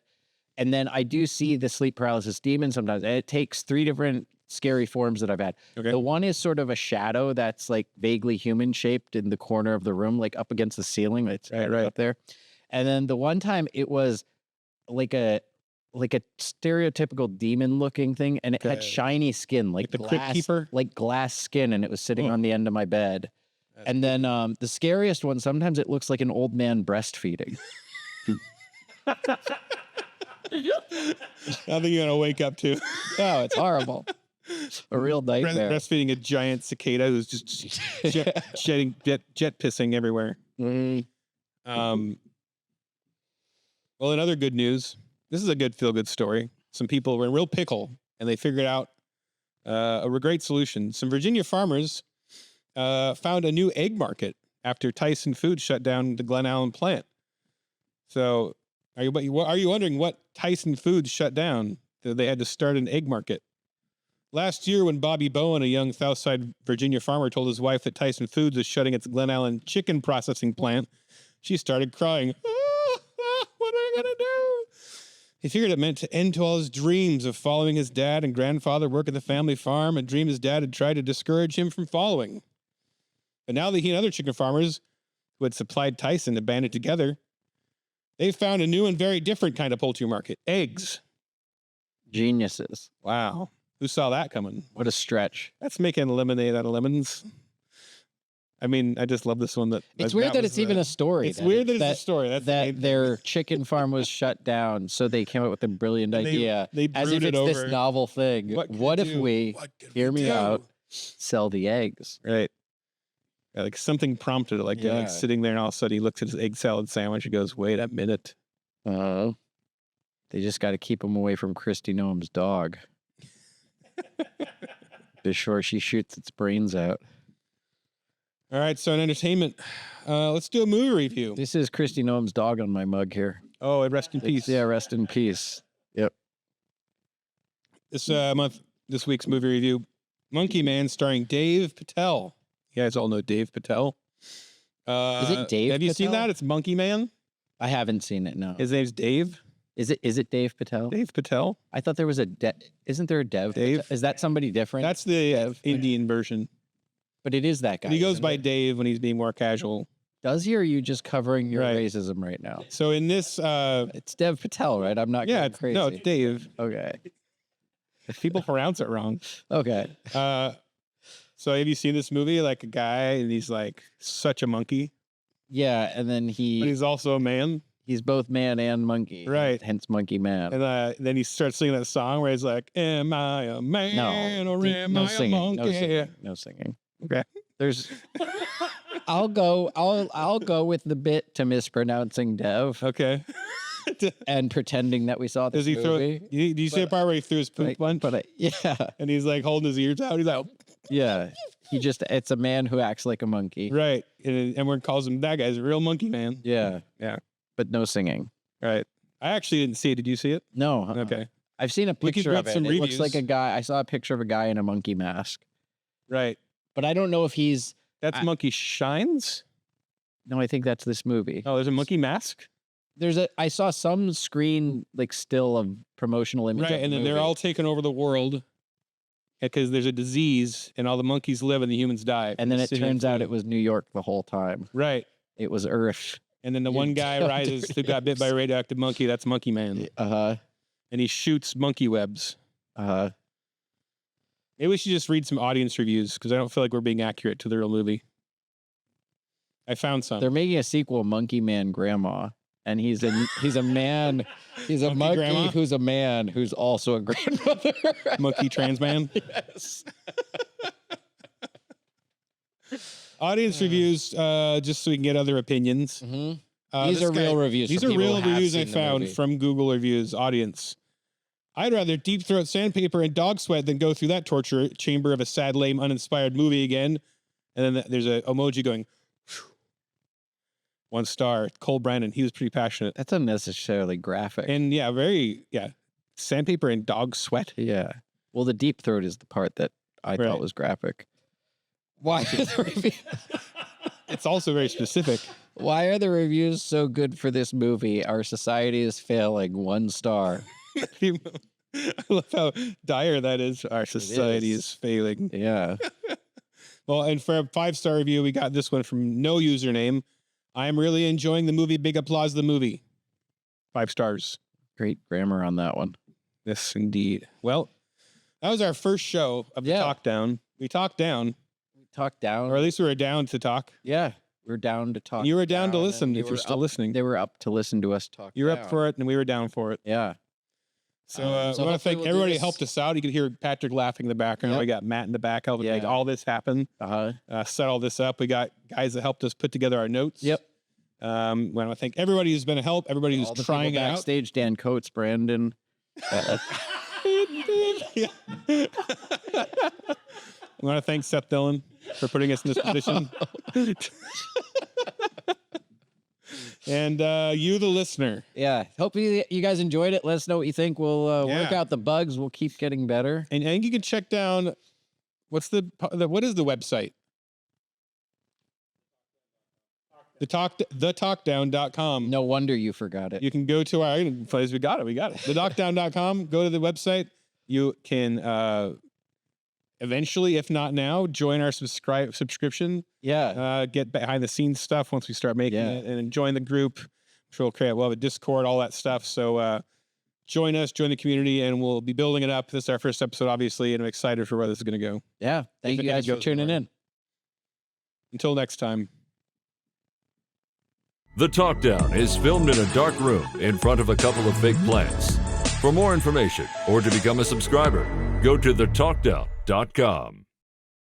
Speaker 3: And then I do see the sleep paralysis demon sometimes. And it takes 3 different scary forms that I've had. Okay. The one is sort of a shadow that's vaguely human shaped in the corner of the room, up against the ceiling. It's right up there. And then the one time it was like a stereotypical demon looking thing, and it had shiny skin, like
Speaker 2: the
Speaker 3: glass,
Speaker 2: crypt keeper,
Speaker 3: like glass skin, and it was sitting on the end of my bed. And then the scariest one, sometimes it looks like an old man breastfeeding.
Speaker 2: Nothing you're gonna wake up to.
Speaker 3: No, it's horrible. A real nightmare.
Speaker 2: Breastfeeding a giant cicada who's just jet pissing everywhere.
Speaker 3: Mm-hmm.
Speaker 2: Well, in other good news, this is a good feel-good story. Some people were in real pickle, and they figured out A great solution. Some Virginia farmers found a new egg market after Tyson Foods shut down the Glen Allen plant. So, are you wondering what Tyson Foods shut down? They had to start an egg market. Last year, when Bobby Bowen, a young Southside Virginia farmer, told his wife that Tyson Foods was shutting its Glen Allen chicken processing plant, she started crying. What am I going to do? He figured it meant to end to all his dreams of following his dad and grandfather work at the family farm, a dream his dad had tried to discourage him from following. But now that he and other chicken farmers who had supplied Tyson to band it together, they found a new and very different kind of poultry market, eggs.
Speaker 3: Geniuses.
Speaker 2: Wow. Who saw that coming?
Speaker 3: What a stretch.
Speaker 2: That's making lemonade out of lemons. I mean, I just love this one.
Speaker 3: It's weird that it's even a story.
Speaker 2: It's weird that it's a story. That's
Speaker 3: that their chicken farm was shut down, so they came up with a brilliant idea.
Speaker 2: They
Speaker 3: as if it's this novel thing. What if we, hear me out, sell the eggs?
Speaker 2: Right. Yeah, like something prompted, like, like sitting there and all of a sudden he looks at his egg salad sandwich and goes, wait a minute.
Speaker 3: They just got to keep him away from Kristi Noem's dog. Be sure she shoots its brains out.
Speaker 2: All right, so in entertainment, let's do a movie review.
Speaker 3: This is Kristi Noem's dog on my mug here.
Speaker 2: Oh, and rest in peace.
Speaker 3: Yeah, rest in peace. Yep.
Speaker 2: This week's movie review, Monkey Man, starring Dave Patel. You guys all know Dave Patel.
Speaker 3: Is it Dave
Speaker 2: Have you
Speaker 3: Patel?
Speaker 2: seen that? It's Monkey Man.
Speaker 3: I haven't seen it, no.
Speaker 2: His name's Dave.
Speaker 3: Is it Dave Patel?
Speaker 2: Dave Patel.
Speaker 3: I thought there was isn't there a Dev?
Speaker 2: Dave?
Speaker 3: Is that somebody different?
Speaker 2: That's the Indian version.
Speaker 3: But it is that guy.
Speaker 2: He goes by Dave when he's being more casual.
Speaker 3: Does he, or are you just covering your racism right now?
Speaker 2: So in this...
Speaker 3: it's Dev Patel, right? I'm not getting crazy.
Speaker 2: No, it's Dave.
Speaker 3: Okay.
Speaker 2: If people pronounce it wrong.
Speaker 3: Okay.
Speaker 2: So have you seen this movie? Like a guy, and he's like such a monkey.
Speaker 3: Yeah, and then
Speaker 2: But he's also a man.
Speaker 3: He's both man and monkey.
Speaker 2: Right.
Speaker 3: Hence Monkey Man.
Speaker 2: And then he starts singing that song where he's like, am I a man or am I a monkey?
Speaker 3: No singing.
Speaker 2: Okay.
Speaker 3: There's I'll go with the bit to mispronouncing Dev.
Speaker 2: Okay.
Speaker 3: And pretending that we saw this movie.
Speaker 2: Do you see a part where he threw his poop one?
Speaker 3: Yeah.
Speaker 2: And he's like holding his ears out. He's like,
Speaker 3: yeah. It's a man who acts like a monkey.
Speaker 2: Right. And everyone calls him, that guy's a real monkey man.
Speaker 3: Yeah.
Speaker 2: Yeah.
Speaker 3: But no singing.
Speaker 2: Right. I actually didn't see it. Did you see it?
Speaker 3: No.
Speaker 2: Okay.
Speaker 3: I've seen a picture of it. It looks like a guy. I saw a picture of a guy in a monkey mask.
Speaker 2: Right.
Speaker 3: But I don't know if he's...
Speaker 2: That's Monkey Shines?
Speaker 3: No, I think that's this movie.
Speaker 2: Oh, there's a monkey mask?
Speaker 3: I saw some screen, like, still of promotional image.
Speaker 2: Right, and then they're all taking over the world because there's a disease and all the monkeys live and the humans die.
Speaker 3: And then it turns out it was New York the whole time.
Speaker 2: Right.
Speaker 3: It was Earth.
Speaker 2: And then the one guy rises who got bit by a radioactive monkey. That's Monkey Man.
Speaker 3: Uh-huh.
Speaker 2: And he shoots monkey webs.
Speaker 3: Uh-huh.
Speaker 2: Maybe we should just read some audience reviews because I don't feel like we're being accurate to the real movie. I found some.
Speaker 3: They're making a sequel, Monkey Man Grandma. And he's a man. He's a monkey
Speaker 2: grandma?
Speaker 3: who's a man who's also a grandmother.
Speaker 2: Monkey trans man?
Speaker 3: Yes.
Speaker 2: Audience reviews, just so we can get other opinions.
Speaker 3: Mm-hmm. These are real reviews.
Speaker 2: These are real reviews I found from Google reviews. Audience. I'd rather deep throat sandpaper and dog sweat than go through that torture chamber of a sad, lame, uninspired movie again. And then there's an emoji going, phew. 1 star. Cole Brandon, he was pretty passionate.
Speaker 3: That's unnecessarily graphic.
Speaker 2: And sandpaper and dog sweat.
Speaker 3: Yeah. Well, the deep throat is the part that I thought was graphic. Why are the reviews?
Speaker 2: It's also very specific.
Speaker 3: Why are the reviews so good for this movie? Our society is failing. 1 star.
Speaker 2: I love how dire that is. Our society is failing.
Speaker 3: Yeah.
Speaker 2: Well, and for a 5-star review, we got this one from no username. I'm really enjoying the movie. Big applause the movie. 5 stars.
Speaker 3: Great grammar on that one.
Speaker 2: Yes, indeed. Well, that was our first show of the Talkdown. We talked down.
Speaker 3: Talk down.
Speaker 2: Or at least we were down to talk.
Speaker 3: Yeah. We're down to talk.
Speaker 2: You were down to listen if you're still listening.
Speaker 3: They were up to listen to us talk.
Speaker 2: You were up for it and we were down for it.
Speaker 3: Yeah.
Speaker 2: So I want to thank everybody who helped us out. You could hear Patrick laughing in the background.
Speaker 3: Yep.
Speaker 2: We got Matt in the back helping make all this happen. Set all this up. We got guys that helped us put together our notes.
Speaker 3: Yep.
Speaker 2: I want to thank everybody who's been a help. Everybody who's trying it out.
Speaker 3: Backstage, Dan Coates, Brandon.
Speaker 2: I want to thank Seth Dillon for putting us in this position. And you, the listener.
Speaker 3: Yeah. Hope you guys enjoyed it. Let us know what you think. We'll work out the bugs. We'll keep getting better.
Speaker 2: And I think you can check down, what is the website? Talkdown.com.
Speaker 3: No wonder you forgot it.
Speaker 2: You can go to our, we got it. The Talkdown.com. Go to the website. You can eventually, if not now, join our subscription.
Speaker 3: Yeah.
Speaker 2: Get behind the scenes stuff once we start making it, and join the group. We'll have a Discord, all that stuff. So join us, join the community, and we'll be building it up. This is our first episode, obviously, and I'm excited for where this is going to go.
Speaker 3: Yeah. Thank you guys for tuning in.
Speaker 2: Until next time.
Speaker 1: The Talkdown is filmed in a dark room in front of a couple of fake plants. For more information or to become a subscriber, go to thetalkdown.com.